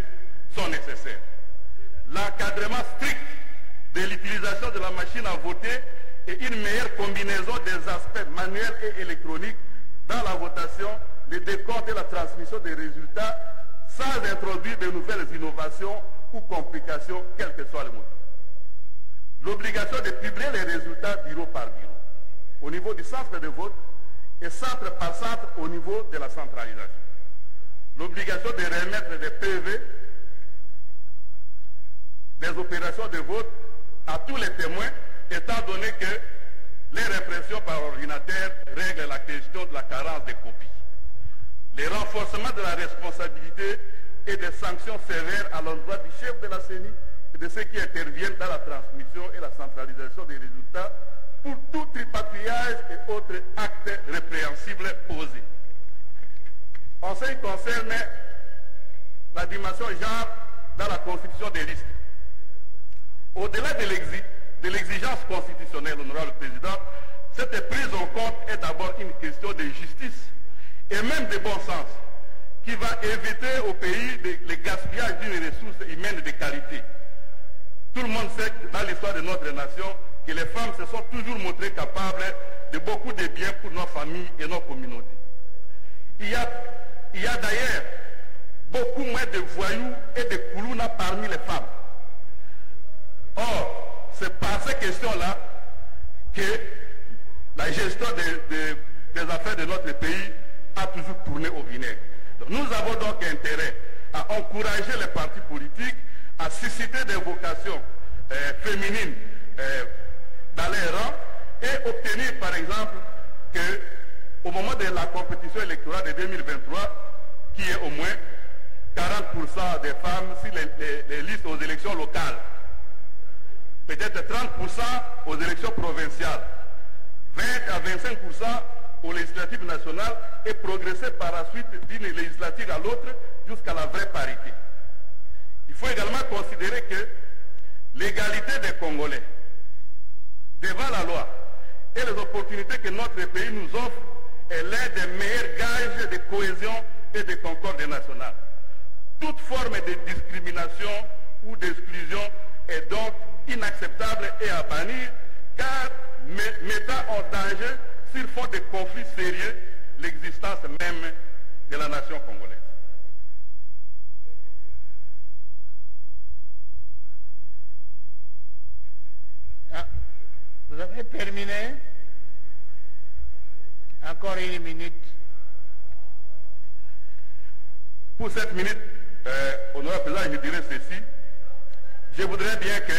sont nécessaires. L'encadrement strict de l'utilisation de la machine à voter et une meilleure combinaison des aspects manuels et électroniques dans la votation, le décompte et la transmission des résultats sans introduire de nouvelles innovations ou complications, quel que soit le motif. L'obligation de publier les résultats bureau par bureau au niveau du centre de vote et centre par centre au niveau de la centralisation. L'obligation de remettre des PV des opérations de vote à tous les témoins, étant donné que les répressions par ordinateur règlent la question de la carence des copies. Le renforcement de la responsabilité et des sanctions sévères à l'endroit du chef de la CENI et de ceux qui interviennent dans la transmission et la centralisation des résultats pour tout tripatouillage et autres actes répréhensibles posés. En ce qui concerne la dimension genre dans la constitution des listes, au-delà de l'exigence constitutionnelle, honorable président, cette prise en compte est d'abord une question de justice et même de bon sens qui va éviter au pays le gaspillage d'une ressource humaine de qualité. Tout le monde sait que dans l'histoire de notre nation que les femmes se sont toujours montrées capables de beaucoup de biens pour nos familles et nos communautés. Il y a d'ailleurs beaucoup moins de voyous et de koulouna parmi les femmes. Or, c'est par ces questions-là que la gestion des affaires de notre pays a toujours tourné au vinaigre. Donc, nous avons donc intérêt à encourager les partis politiques à susciter des vocations féminines dans les rangs et obtenir par exemple qu'au moment de la compétition électorale de 2023, qu'il y ait au moins 40% des femmes sur les listes aux élections locales, peut-être 30% aux élections provinciales, 20 à 25% aux législatives nationales et progresser par la suite d'une législative à l'autre jusqu'à la vraie parité. Il faut également considérer que l'égalité des Congolais devant la loi et les opportunités que notre pays nous offre est l'un des meilleurs gages de cohésion et de concorde nationale. Toute forme de discrimination ou d'exclusion est donc inacceptable et à bannir, car mettant en danger, sur fond de conflits sérieux, l'existence même de la nation congolaise. Vous avez terminé? Encore une minute. Pour cette minute, honorable président, je dirais ceci. Je voudrais bien que,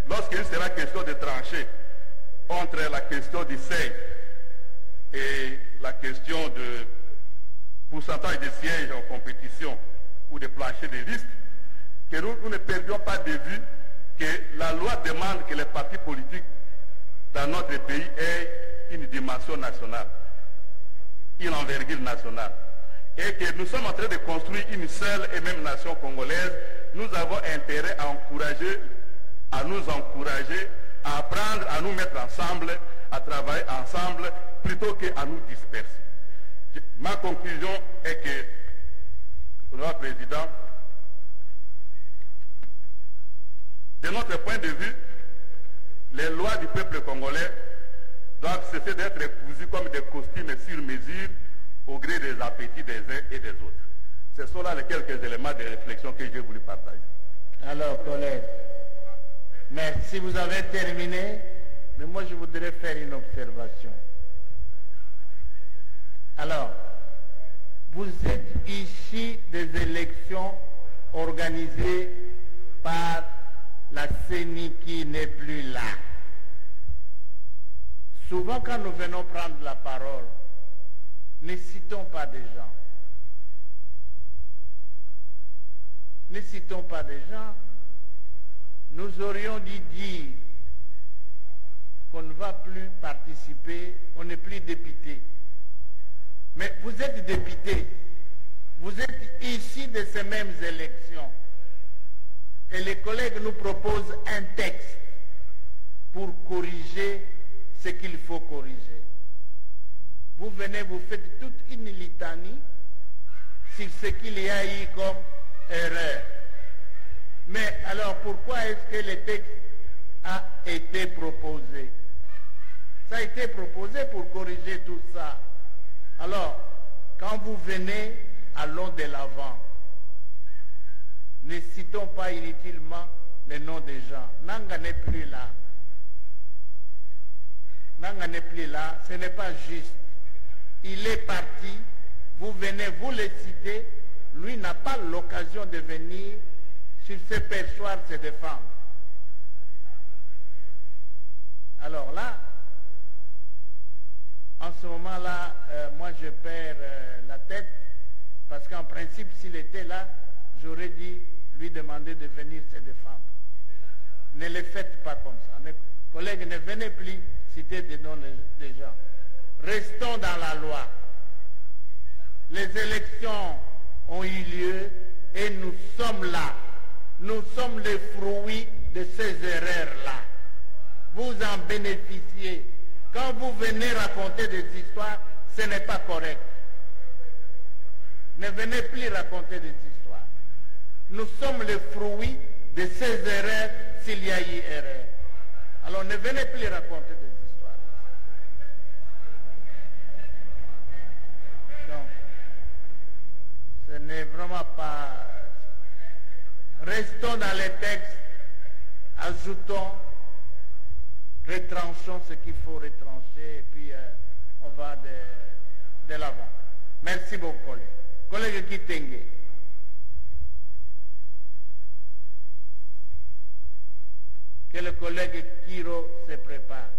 lorsqu'il sera question de trancher entre la question du seuil et la question de pourcentage de sièges en compétition ou de plancher de liste, que nous ne perdions pas de vue que la loi demande que les partis politiques dans notre pays aient une dimension nationale, une envergure nationale. Et que nous sommes en train de construire une seule et même nation congolaise. Nous avons intérêt à nous encourager, à apprendre, à nous mettre ensemble, à travailler ensemble, plutôt qu'à nous disperser. Ma conclusion est que, Honorable Président, de notre point de vue, les lois du peuple congolais doivent cesser d'être cousues comme des costumes sur mesure au gré des appétits des uns et des autres. Ce sont là les quelques éléments de réflexion que j'ai voulu partager. Alors, collègues, merci, vous avez terminé, mais moi je voudrais faire une observation. Alors, vous êtes ici des élections organisées par la CENI qui n'est plus là. Souvent quand nous venons prendre la parole, ne citons pas des gens. Ne citons pas des gens. Nous aurions dû dire qu'on ne va plus participer, on n'est plus député. Mais vous êtes député, vous êtes issus de ces mêmes élections. Et les collègues nous proposent un texte pour corriger ce qu'il faut corriger. Vous venez, vous faites toute une litanie sur ce qu'il y a eu comme erreur. Mais alors pourquoi est-ce que le texte a été proposé? Ça a été proposé pour corriger tout ça. Alors, quand vous venez, allons de l'avant. Ne citons pas inutilement les noms des gens. Nanga n'est plus là. Nanga n'est plus là, ce n'est pas juste. Il est parti, vous venez, vous le citez, lui n'a pas l'occasion de venir sur ce perchoir se défendre. Alors là, en ce moment-là, moi je perds la tête, parce qu'en principe, s'il était là, j'aurais dit lui demander de venir se défendre. Ne le faites pas comme ça. Mes collègues, ne venez plus citer des noms des gens. Restons dans la loi. Les élections ont eu lieu et nous sommes là. Nous sommes les fruits de ces erreurs-là. Vous en bénéficiez. Quand vous venez raconter des histoires, ce n'est pas correct. Ne venez plus raconter des histoires. Nous sommes les fruits de ces erreurs s'il y a eu erreur. Alors ne venez plus raconter des histoires. Donc, ce n'est vraiment pas... Restons dans les textes, ajoutons, retranchons ce qu'il faut retrancher et puis on va de l'avant. Merci beaucoup, collègue. Collègue Kitenge. Que le collègue Kiro se prépare.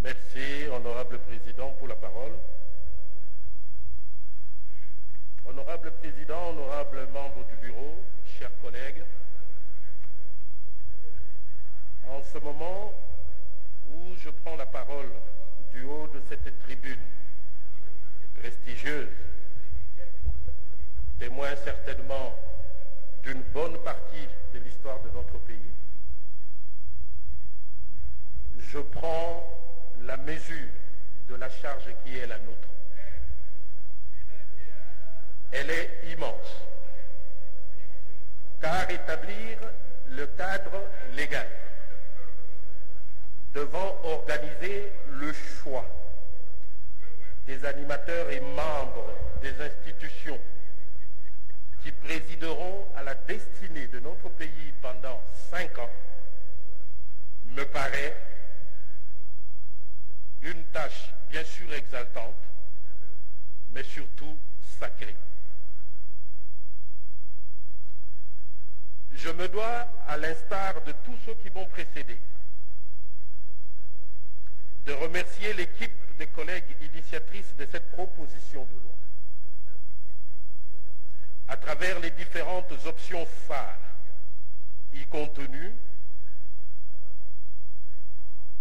Merci, honorable président, pour la parole. Honorable président, honorable membre du bureau, chers collègues, en ce moment où je prends la parole du haut de cette tribune prestigieuse, témoin certainement d'une bonne partie de l'histoire de notre pays, je prends la mesure de la charge qui est la nôtre. Elle est immense, car établir le cadre légal devant organiser le choix des animateurs et membres des institutions qui présideront à la destinée de notre pays pendant 5 ans me paraît une tâche bien sûr exaltante, mais surtout sacrée. Je me dois, à l'instar de tous ceux qui m'ont précédé, de remercier l'équipe des collègues initiatrices de cette proposition de loi. À travers les différentes options phares y contenues,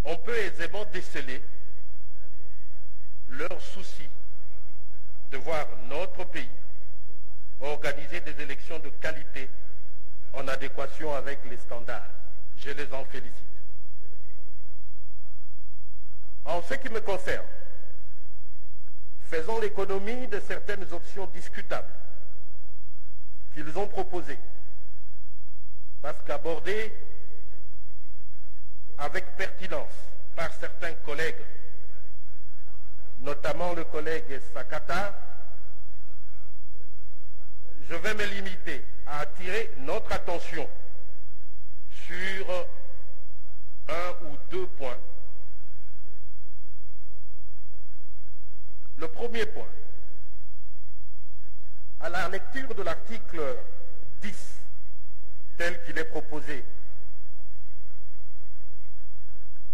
on peut aisément déceler leur souci de voir notre pays organiser des élections de qualité en adéquation avec les standards. Je les en félicite. En ce qui me concerne, faisons l'économie de certaines options discutables qu'ils ont proposées, parce qu'abordées avec pertinence par certains collègues, notamment le collègue Sakata, je vais me limiter à attirer notre attention sur 1 ou 2 points. Le premier point, à la lecture de l'article 10, tel qu'il est proposé,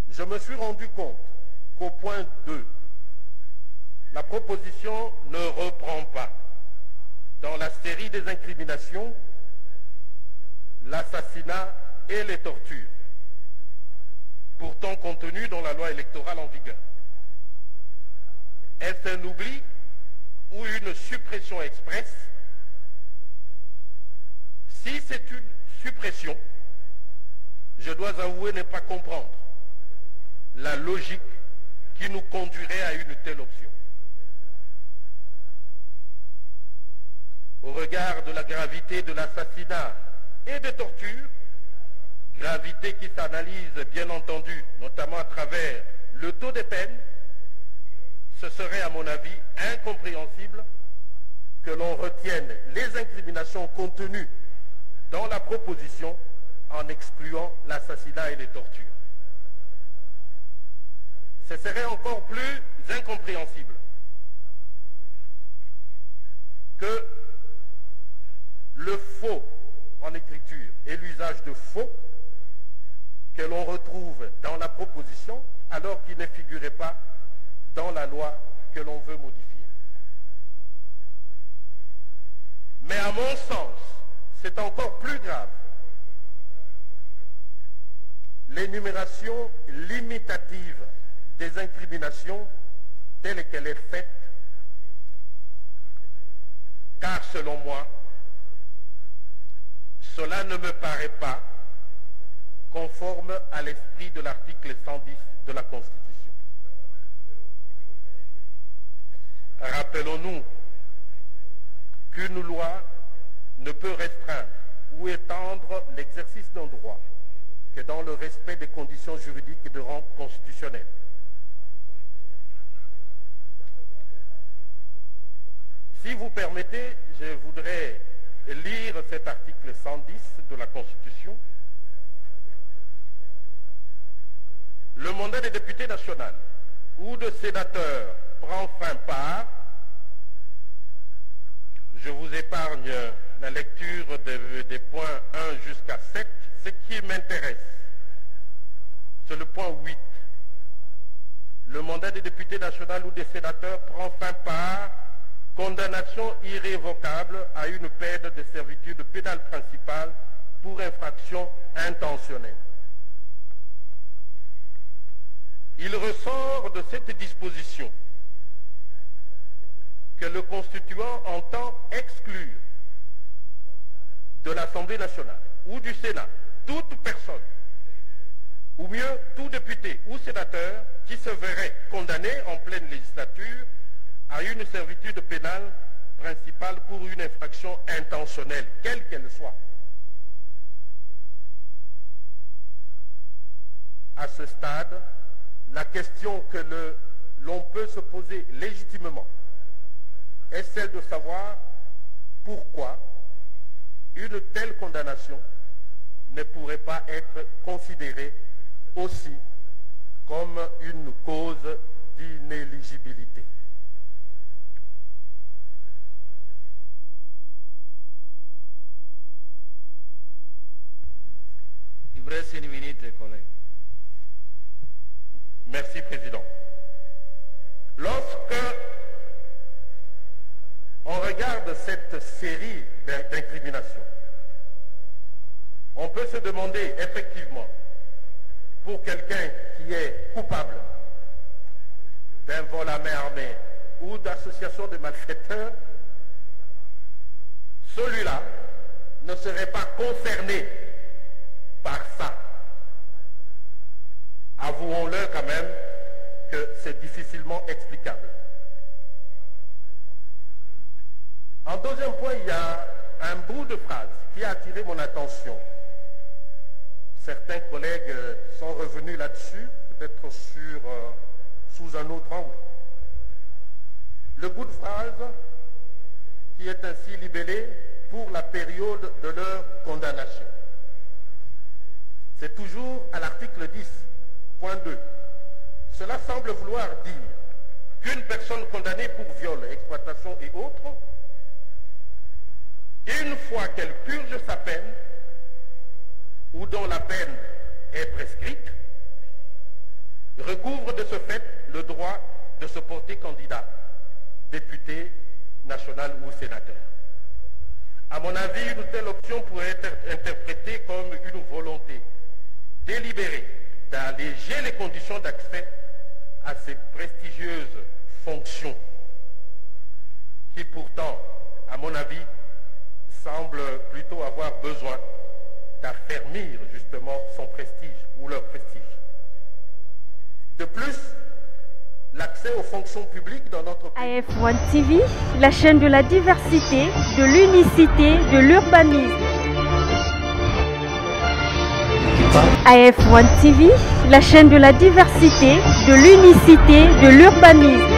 je me suis rendu compte qu'au point 2, la proposition ne reprend pas dans la série des incriminations l'assassinat et les tortures, pourtant contenues dans la loi électorale en vigueur. Est-ce un oubli ou une suppression expresse? Si c'est une suppression, je dois avouer ne pas comprendre la logique qui nous conduirait à une telle option. Au regard de la gravité de l'assassinat et des tortures, gravité qui s'analyse bien entendu, notamment à travers le taux des peines, ce serait à mon avis incompréhensible que l'on retienne les incriminations contenues dans la proposition en excluant l'assassinat et les tortures. Ce serait encore plus incompréhensible que le faux en écriture et l'usage de faux que l'on retrouve dans la proposition alors qu'il ne figurait pas dans la loi que l'on veut modifier. Mais à mon sens, c'est encore plus grave. L'énumération limitative des incriminations telle qu'elle est faite, car selon moi, cela ne me paraît pas conforme à l'esprit de l'article 110 de la Constitution. Rappelons-nous qu'une loi ne peut restreindre ou étendre l'exercice d'un droit que dans le respect des conditions juridiques de rang constitutionnel. Si vous permettez, je voudrais lire cet article 110 de la Constitution. Le mandat des députés nationaux ou de sénateurs prend fin par, je vous épargne la lecture des points 1 jusqu'à 7, ce qui m'intéresse, c'est le point 8. Le mandat des députés nationaux ou des sénateurs prend fin par condamnation irrévocable à une peine de servitude pénale principale pour infraction intentionnelle. Il ressort de cette disposition que le constituant entend exclure de l'Assemblée nationale ou du Sénat toute personne, ou mieux tout député ou sénateur qui se verrait condamné en pleine législature à une servitude pénale principale pour une infraction intentionnelle, quelle qu'elle soit. À ce stade, la question que l'on peut se poser légitimement est celle de savoir pourquoi une telle condamnation ne pourrait pas être considérée aussi comme une cause d'inéligibilité. Merci, Président. Lorsque on regarde cette série d'incriminations, on peut se demander effectivement, pour quelqu'un qui est coupable d'un vol à main armée ou d'association de malfaiteurs, celui-là ne serait pas concerné par ça. Avouons-le quand même que c'est difficilement explicable. En deuxième point, il y a un bout de phrase qui a attiré mon attention. Certains collègues sont revenus là-dessus, peut-être sous un autre angle. Le bout de phrase qui est ainsi libellé pour la période de leur condamnation. C'est toujours à l'article 10.2. Cela semble vouloir dire qu'une personne condamnée pour viol, exploitation et autres, une fois qu'elle purge sa peine, ou dont la peine est prescrite, recouvre de ce fait le droit de se porter candidat, député, national ou sénateur. À mon avis, une telle option pourrait être interprétée comme une volonté délibérée d'alléger les conditions d'accès à ces prestigieuses fonctions qui pourtant, à mon avis, semblent plutôt avoir besoin d'affermir justement son prestige ou leur prestige. De plus, l'accès aux fonctions publiques dans notre pays... AF1 TV, la chaîne de la diversité, de l'unicité, de l'urbanisme. AF1 TV, la chaîne de la diversité, de l'unicité, de l'urbanisme.